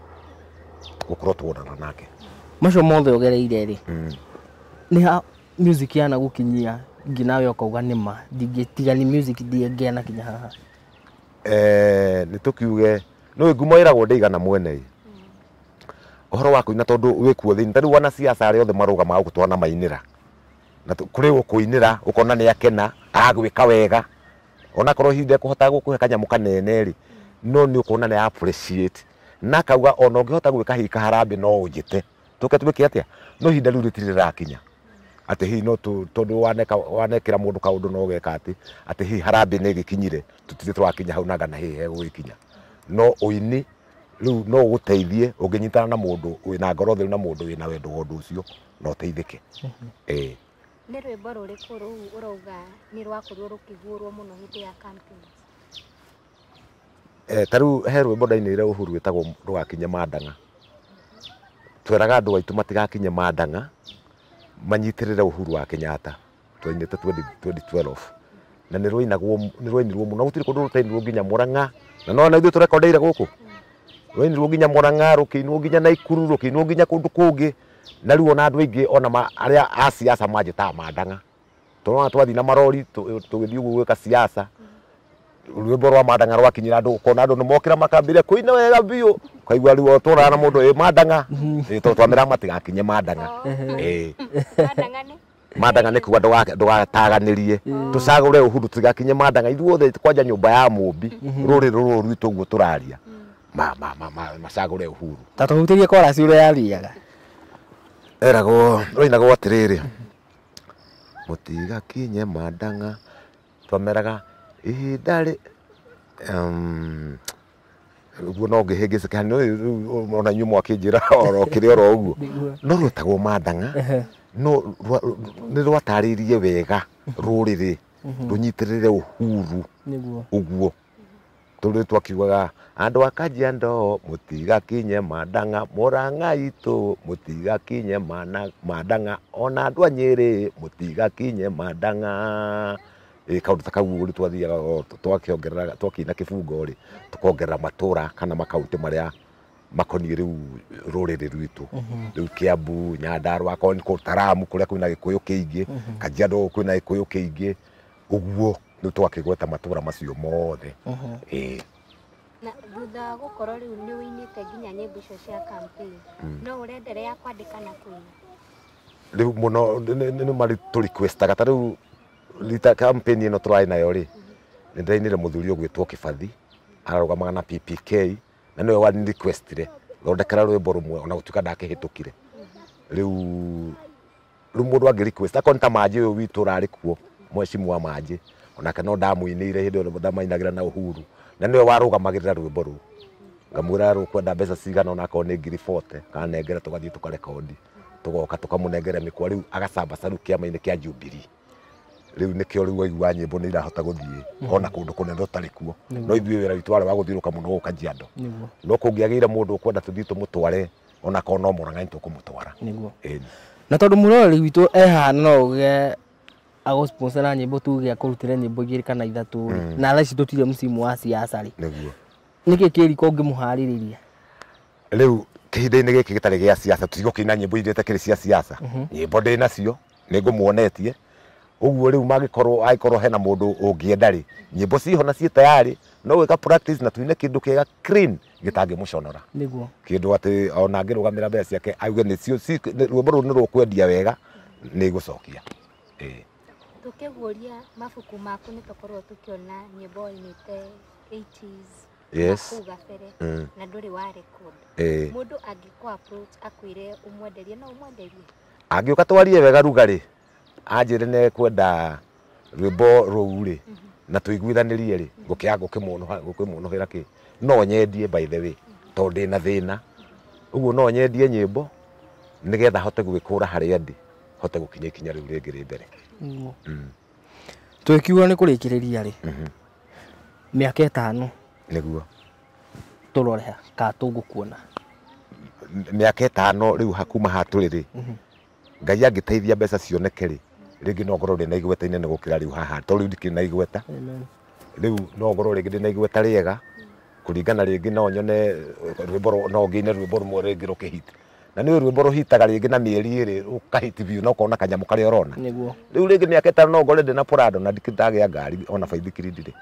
gũkorwo tuonana nake. Macio mothe ũgereire rĩ, nĩ ha music yana gũkinyia nginawe ũkauga nĩma ndingĩtigani music ndingĩana kinya haha? Nĩ tũkiuge no ngumo ĩragwo ndĩigana mwene ũhoro wa kũina tondũ wĩkuo thĩinĩ tarĩu wana siasa arĩa othe marũgamaga gũtwarana mainĩra na kũrĩ gũkũinĩra ũkona nĩ akena agwĩka wega ona korwo ihinda kũhota gũkũhe kanyamũ kanene rĩ, no nĩ ũkona nĩ appreciate na akauga ona ũngĩhota gwĩka hika harambĩ no ũnjĩte tũke twĩke atĩa, no ihinda rĩu rĩtirĩ rĩrakinya atĩ hihi no tondũ wanekĩra mũndũ kaũndũ no ũgeka atĩ hihi harambĩ nĩ ĩgĩkinyire tũtirĩ twakinya hau nagana hihi hegũgĩkinya, no ũini rĩu no ũgũteithie ũngĩnyitana na mũndũ wĩna ngoro theru na mũndũ wĩna wendo wa ũndũ ũcio no ũteithĩke. Nĩ rwĩmbo rũrĩkũ rũu ũrauga nĩ rwakorirwo rũkĩhũrwo mũno hĩndĩ ya campaign? Tarĩu he rwĩmbo ndainĩire Uhuru wĩtagwo ndũgakinye Mandang'a, tweraga andũ aitũ matigakinye Mandang'a manyitĩrĩre Uhuru wa Kenyatta twainĩte 2012 na nĩ rwainirwo mũno gũtirĩ kũndũ rũtainirwo nginya Murang'a na no na ithuĩ tũrekondeire gũkũ rwainirwo nginya Murang'a rũkĩinwo nginya Naikuru rũkĩinwo nginya kũndũ kũngĩ na rĩu ona andũ aingĩ ona arĩa a siasa manjĩtaga Mandang'a tondũ twathiĩ na marori tũgĩthiĩ ũguo gwĩka siasa rwĩmbo rwa Mandang'a rwakinyira andũ kona andũ nĩ mokĩra makambĩrĩria kũina wega biũ kaigua rĩu tũrana na mũndũ Mandang'a twamĩra matigakinye Mandang'a. Mandang'a nĩ kuga ndũgataganĩrie tũcagũre Uhuru tigakinye Mandang'a ithuothe kwanja nyũmba ya mũmbi rũrĩrĩ rũrũ rwitũ ũguo tũraria macagũre Uhuru. Ta tũhutĩrie chorus ũrĩa yariaga rũinagwo atĩrĩrĩ mũtigakinye Mandang'a twameraga ihinda Uguo no ngihingicika no ona nyumo akinjira oro kire oro uguo no rutagwo mandanga no ni rwataririe wega ruriri runyitirire uhuru uguo turi twakiugaga andu akajia ndo mutiga kinye mandanga Murang'a itu mutiga kinye mandanga ona andu anyiri mutiga kinye mandanga kaundu takau ri twathiaga twakiongerera twakina kibungo ri tukongerera matura kana makaunti maria makoni riu ruriri rwitu riu Kiambu Nyandarua akoni ko Taramu kuria kwina Gikuyu kiingi Kajiado kwina Gikuyu kiingi uguo ni twakigweta matura macio mothe na thutha wa gukorwo riu ni uinite nginya nyimbo icio cia campaign no urenderea kwandika na kuina riu muno ni mari tu requestaga ta riu rita campaign ino turai nayo ri ni ndainire muthuri ogwitwo Kibathi ararugamaga na PPK na niwe wa requestire thondekera rwimbo rumwe ona gutuka ndakihitukire riu mundu angi request akonta maji uyu witu rari kuo mwecimu maji onake no ndamuinire hindi ndo ndamainagira na Uhuru na niwe warugamagira rwimbo ru ngamwira rukwenda mbeca cigana ona ko ni 40 kana nengera tugathie tukarekodi tugoka tukamunengera mikwa riu agacamba saru kiama-ini kia Jubilee riu nikio riu waigua nyimbo ni irahota guthie ona kundu kunene utari kuo no ithuĩ wĩra witũ warĩ wa gũthiũrũka mũno gũka Kajiado no kũngĩagĩire mũndũ ũkwenda tũthiĩ tũmũtware ona korwo no Murang'a nĩtũkũmũtwara na tondũ mũrori witũ ehaha no ũge agũsponsora nyimbo tuge akũrutĩre nyimbo igĩrĩ kana ithatũ na thaa ici tũtirĩ msimu wa siasa rĩ nĩkĩ kĩriko ũngĩmũharĩrĩria rĩu kĩhinda-inĩ gĩkĩ gĩtarĩ gĩa siasa tũtigũkĩina nyimbo iria itakĩrĩ cia siasa nyimbo ndĩ nacio nĩngũmuonetie uguo riu magikorwo hena mundu ungienda ri nyimbo ciho na cie tayari no weka practice na tuine kindu kiega clean gitangi muconora niguo kindu ati ona ngirugamira mbeca ciake auge nicio rwimbo ru ni rukwendia wega ni gucokia tukiguria mabuku maku ni tokorwo tukiona nyimbo inite 80s yes na nduri wa record mundu angikwa approach akwire umwenderie no umwenderie angiuka twarie wega rugari anjire ne kwenda rwimbo rũu-rĩ na tũiguithanirie rĩ ngũkĩmuonohera kĩ no nyendie by the way tondũ ndĩna thĩna ũguo no nyendie nyĩmbo nĩgetha hote gwĩkũra harĩa ndĩ hote gũkinya ikinya rĩu rĩngĩ rĩ mbere twĩkiuga nĩ kũrĩkĩrĩria rĩ mĩaka 5 nĩguo tũrore ka tũgũkuona mĩaka 5 rĩu hakuma hatũrĩ rĩ Ngai angĩteithia mbeca cioneke rĩ rĩngĩ no ngorwo ndĩna igweta inene gũkĩra rĩu haha tondũ rĩu ndikĩrĩ na igweta rĩu no ngorwo rĩngĩ ndĩna igweta rĩega kũringana rĩngĩ no nyone rwĩmbo no ngĩine rwĩmbo rũmwe rĩngĩ rũkĩhiti na nĩ rwĩmbo rũhitaga rĩngĩ na mĩeri ĩrĩ rũkahiti biũ no kona kanyamũ karĩa ũrona rĩu rĩngĩ mĩaka 5 no ngorwo ndĩna Prado na ndagĩa ngari ona baithikiri ndirĩ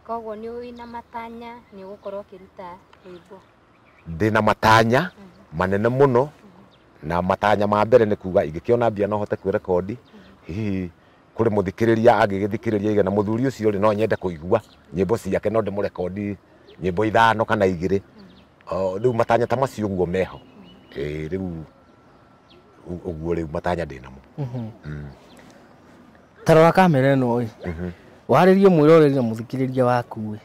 koguo nĩ wĩna matanya nĩ ũgũkorwo ũkĩruta rwĩmbo ndĩna matanya manene muno na matanya ma mbere nĩ kuga ingĩkiona mbia no hote kwĩrekodi hihi kũrĩ mũthikĩrĩria angĩgĩthikĩrĩria igana mũthuri ũcio rĩ no nyende kũigua nyĩmbo ciake no ndĩmũrekodi nyĩmbo 5 kana 2 rĩu matanya ta macio ũguo meho rĩu ũguo rĩu matanya ndĩnamo tarora kamera ĩno warĩrie mwĩroreri na mũthikĩrĩria waku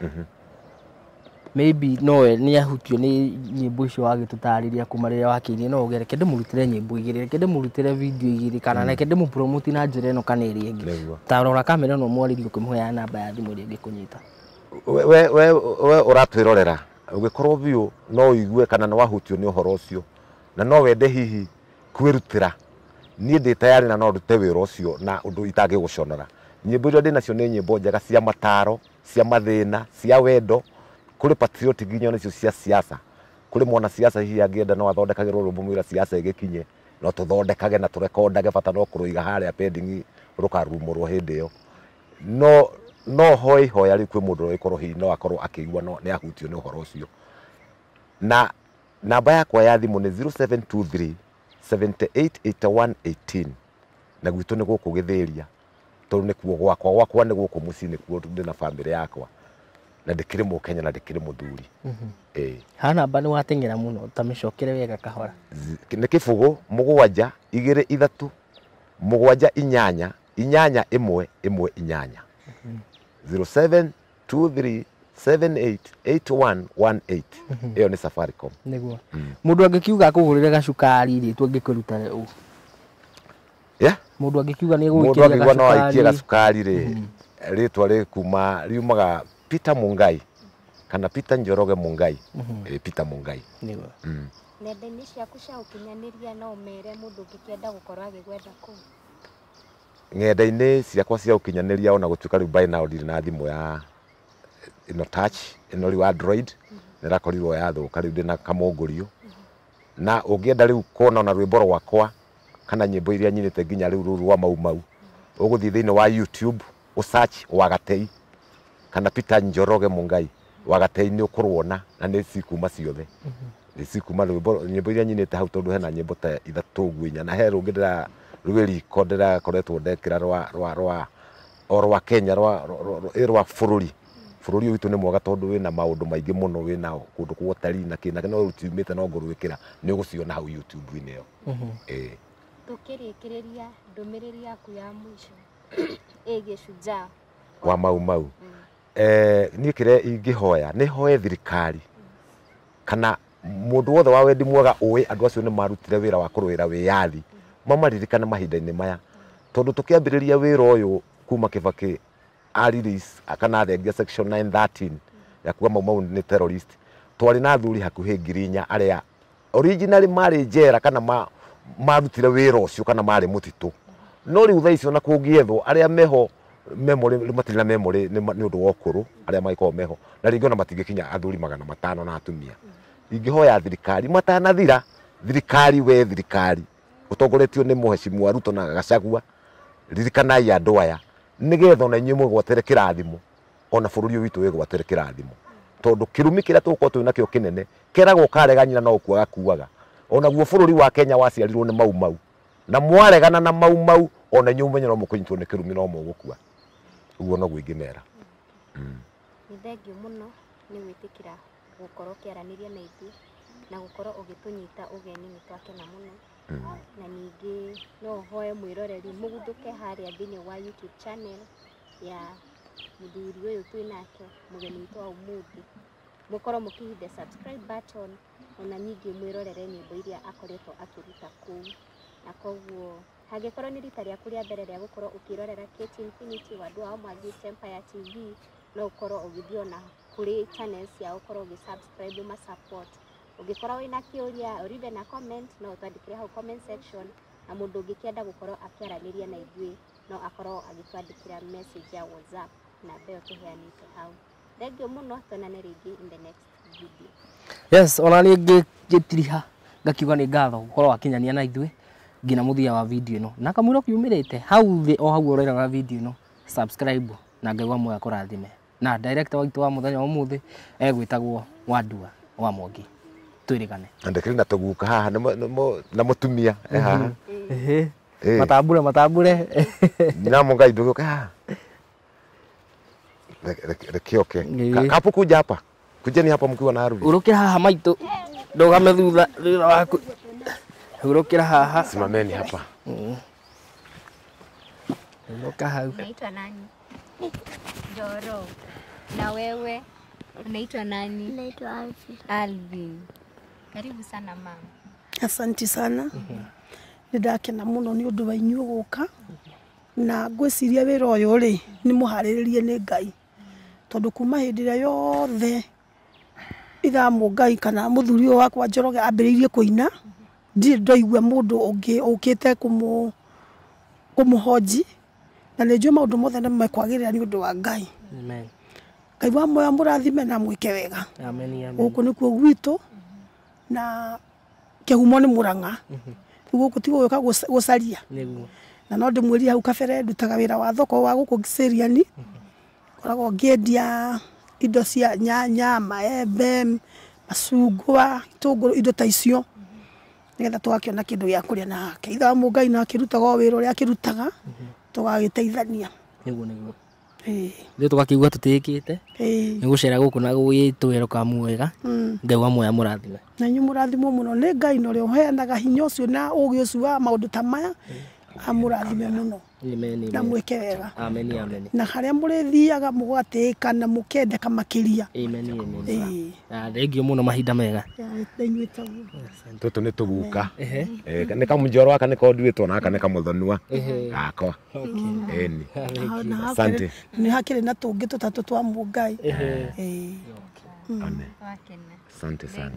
maybe nowe nĩ ahutio nĩ nyĩmbo icio wagĩtũtarĩria kuma rĩrĩa wakĩirie no ũgereke ndĩmũrutĩre nyĩmbo 2 reke ndĩmũrutĩre video 2 kana reke ndĩmũpromote na njĩra ĩno kana ĩrĩa ĩngĩ tarora kamera ĩno mwarĩrie ũkĩmũheaga namba ya thimũ ĩrĩa ĩngĩkũnyita we ũratwĩrorera ũgĩkorwo biũ no ũigue kana nĩ wahutio nĩ ũhoro ũcio na no wende hihi kwĩrutĩra niĩ ndĩ tayari na no ndute wĩra ũcio na ũndũ itangĩgũconora nyĩmbo iria ndĩnacio nĩ nyĩmbo njega cia mataro cia mathĩna cia wendo kuri patriotic nginya nicio cia siasa kuri mwana siasa hihi angĩenda no athondekagĩrwo rwĩmbo mwĩra siasa ĩgĩkinye no tũthondekage na tũrekondage bata no kũrũiga harĩa pending rũkarumũrwo hĩndĩ ĩyo no hoi hoya rĩu kwĩ mũndũ ũrĩkorwo hihi no akorwo akĩigua no nĩ ahutio nĩ ũhoro ũcio na namba yakwa ya thimũ nĩ 0723 788118 na gwitũ nĩ gũkũ Gĩthĩria tondũ nĩ kuo gwakwa nĩ gũkũ mũciĩ nĩ kuo ndĩ na famĩlĩ yakwa na ndĩkĩrĩ Mũkenya na ndĩkĩrĩ mũthuri ha namba nĩ wateng'era mũno tamĩcokere wega kahora nĩ kĩbũgũ 7 2 3 7 8 8 1 1 8 0723 788118 iyo ni Safaricom niguo mundu angikiuga akugurire gacukari ri tu angikuruta u yeah mundu angikiuga ni mundu gwikira angigwa no aikie gacukari ri ritwa ri kuma riumaga Peter Mungai kana Peter Njoroge Mungai Peter Mungai niguo nenda-inĩ ciaku cia ũkinyanĩria no ũmere mũndũ ũngĩkĩenda gũkorwo agĩgwetha kũu? Ng'enda-inĩ ciakwa cia ũkinyanĩria ona gũtuĩka rĩu by now ndirĩ na thimũ ya ino touch ino rĩu Android nĩrakorirwo yathũka rĩu ndĩna kamũngũrio na ũngĩenda rĩu kuona ona rwĩmbo rwakwa kana nyĩmbo iria nyinĩte nginya rĩu rwa mau ũgũthiĩ thĩinĩ wa YouTube ũsearch Wagatei kana Peter Njoroge Mungai Wagatei nĩ ũkũrwona na nĩ cikuma ciothe cikuma nyĩmbo iria nyinĩte hau tondũ hena nyĩmbo ta ithatũ gwinya na he rũngĩ ndĩra rwĩriko ndĩrakoretwo ndekĩra rwa Kenya rwa bũrũri ũyũ witũ nĩ mwega tondũ wĩna maũndũ maingĩ mũno wĩna kũndũ kwa ũtarii na kĩna no ũtiumĩte no ngũrwĩkĩra nĩ ũgũciona hau YouTube-inĩ ĩyo Tũkĩrĩkĩrĩria ndũmĩrĩri yaku ya mũico ĩgiĩ Shujaa wa mau niĩ kĩrĩa ingĩhoya nĩ hoye thirikari kana mũndũ wothe wa wendi mwega ũĩ andũ acio nĩ marutire wĩra wa kũrũĩra wĩyathi mamaririkane mahinda-inĩ maya tondũ tũkĩambĩrĩria wĩra ũyũ kuma Kibaki release kana thengia section 913 ya kuwa mau nĩ terrorist twarĩ na athuri hakuhĩ 4,000 arĩa originally marĩ njera kana marutire wĩra ũcio kana marĩ mũtitũ no rĩu thaa icio na kũngĩethwo arĩa meho memory matirĩ na memory nĩ ũndũ wa ũkũrũ arĩa magĩkorwo meho na rĩngĩ ona matingĩkinya athuri 500 na atumia ingĩhoya thirikari matanathira thirikari ũtongoretio nĩ Mheshimiwa Ruto na Gachagua ririkanai andũ aya nĩgetha ona inyuĩ mũgwatere kĩrathimo ona bũrũri ũyũ witũ wĩgwatere kĩrathimo tondũ kĩrumi kĩrĩa tũgũkorwo twĩ nakĩo kĩnene keragwo karega nyina no kuaga kuaga ona guo bũrũri wa Kenya waciarirwo nĩ mau na mwaregana na mau ona inyuĩ mũmenye no mũkũnyitwo nĩ kĩrumi no mũgũkua ũguo no gwĩngĩmera nĩ thengiũ mũno nĩ gwĩtĩkĩra gũkorwo kĩaranĩria na ithuĩ na gũkorwo ũgĩtũnyita ũgeni nĩ twakena mũno na ningĩ no hoye mwĩroreri mũguthũke harĩa thĩinĩ wa YouTube channel ya mũthuri ũyũ twĩ nake mũgeni witũ wa ũmũthĩ mũkorwo mũkĩhitha subscribe button ona ningĩ mwĩrorere nyĩmbo iria akoretwo akĩruta kũu na koguo hangĩkorwo nĩ rita rĩaku rĩa mbere rĩa gũkorwo ũkĩrorera KT Infinity wa andũ ao Mwangĩte Empire TV no ũkorwo ũgĩthiĩ ona kũrĩ channels ciao ũkorwo ũgĩ-subscribe ũma-support ũngĩkorwo wĩna kĩũria or even na comment no ũtwandĩkĩre hau comment section na mũndũ ũngĩkĩenda gũkorwo akĩaranĩria na ithuĩ no akorwo agĩtwandĩkĩra message ya WhatsApp na mbeo tũheanĩte hau. Thengiũ mũno tuonane rĩngĩ in the next video. Yes, ona nĩ ngĩtiriha ngakiuga nĩ ngatho gũkorwo akinyania na ithuĩ nginya mũthia wa video ĩno na kamũira kiumĩrĩte hau thĩ o hau ũroraga video ĩno subscribe na Ngai wa muoyo akũrathime na director witũ wa mũthenya wa ũmũthĩ egwĩtagwo Wandua wa Mwangi twĩrĩgane andĩkĩrĩ na tũguka haha na mũtumia haha matambure na Mungai ndũgĩũka haha rekioke kapo kuja hapa kujeni hapa mkiwa na harusi urukira haha maitũ ndũgame thutha waku urukira haha simameni hapa uruka hau. Unaitwa nani? Joro. Na wewe unaitwa nani? Naitwa Alvin. Alvin. Karibu sana mama. Asante sana. Nĩndakena mũno nĩ ũndũ wa inyuĩ gũka na ngwĩciria wĩra ũyũ rĩ nĩ mũharĩrĩrie nĩ Ngai tondũ kuma hĩndĩ ĩrĩa yothe ithamũ Ngai kana mũthuri ũyũ wakwa Njoroge ambĩrĩirie kũina ndirĩ ndaigua mũndũ ũngĩ ũkĩte kũmũhoji na nĩ njũĩ maũndũ mothe nĩ mekwagĩrĩra nĩ ũndũ wa Ngai. Amen. Ngai wa muoyo mũrathime na mwĩke wega. Amen. Gũkũ nĩkuo gwitũ na kĩhumo nĩ Mũrang'a. Gũkũ ti gũka gũcaria. Nĩguo. Na no ndĩmwĩrie hau kabere ndutaga wĩra wa thoko wa gũkũ Kiseriani. Koragwo ngĩendia indo cia nyanya, maembe, macungwa, itũngũrũ, indo ta icio. Nĩgetha tũgakĩona kĩndũ gĩa kũrĩa nake. Ithe wa Mũngai na akĩrutaga wĩra ũrĩa akĩrutaga tũgagĩteithania. Nĩguo. Rĩu tũgakĩigua tũtĩkĩte. Nĩ gũcera gũkũ na gwĩtwĩra ka mwega. Ngai wa muoyo mũrathime. Na inyuĩ mũrathimwo mũno nĩ Ngai na ũrĩa ũheanaga hinya ũcio na ũũgĩ ũcio wa maũndũ ta maya. amurathime muno Amen. na mweke wega Amen. Amen. na haria murithiaga mugatĩĩka na mukendeka makiria. Amen. Amen. Thengiũ mũno mahinda mega. Tũtũ nĩ tũguka nĩ kamũnjoro aka nĩ konduĩtwo naka nĩ kamũthonua gakwa ĩni. Asante. Nĩ hakĩrĩ na tũngĩ tũtatũ twa Mũngai. Asante sana.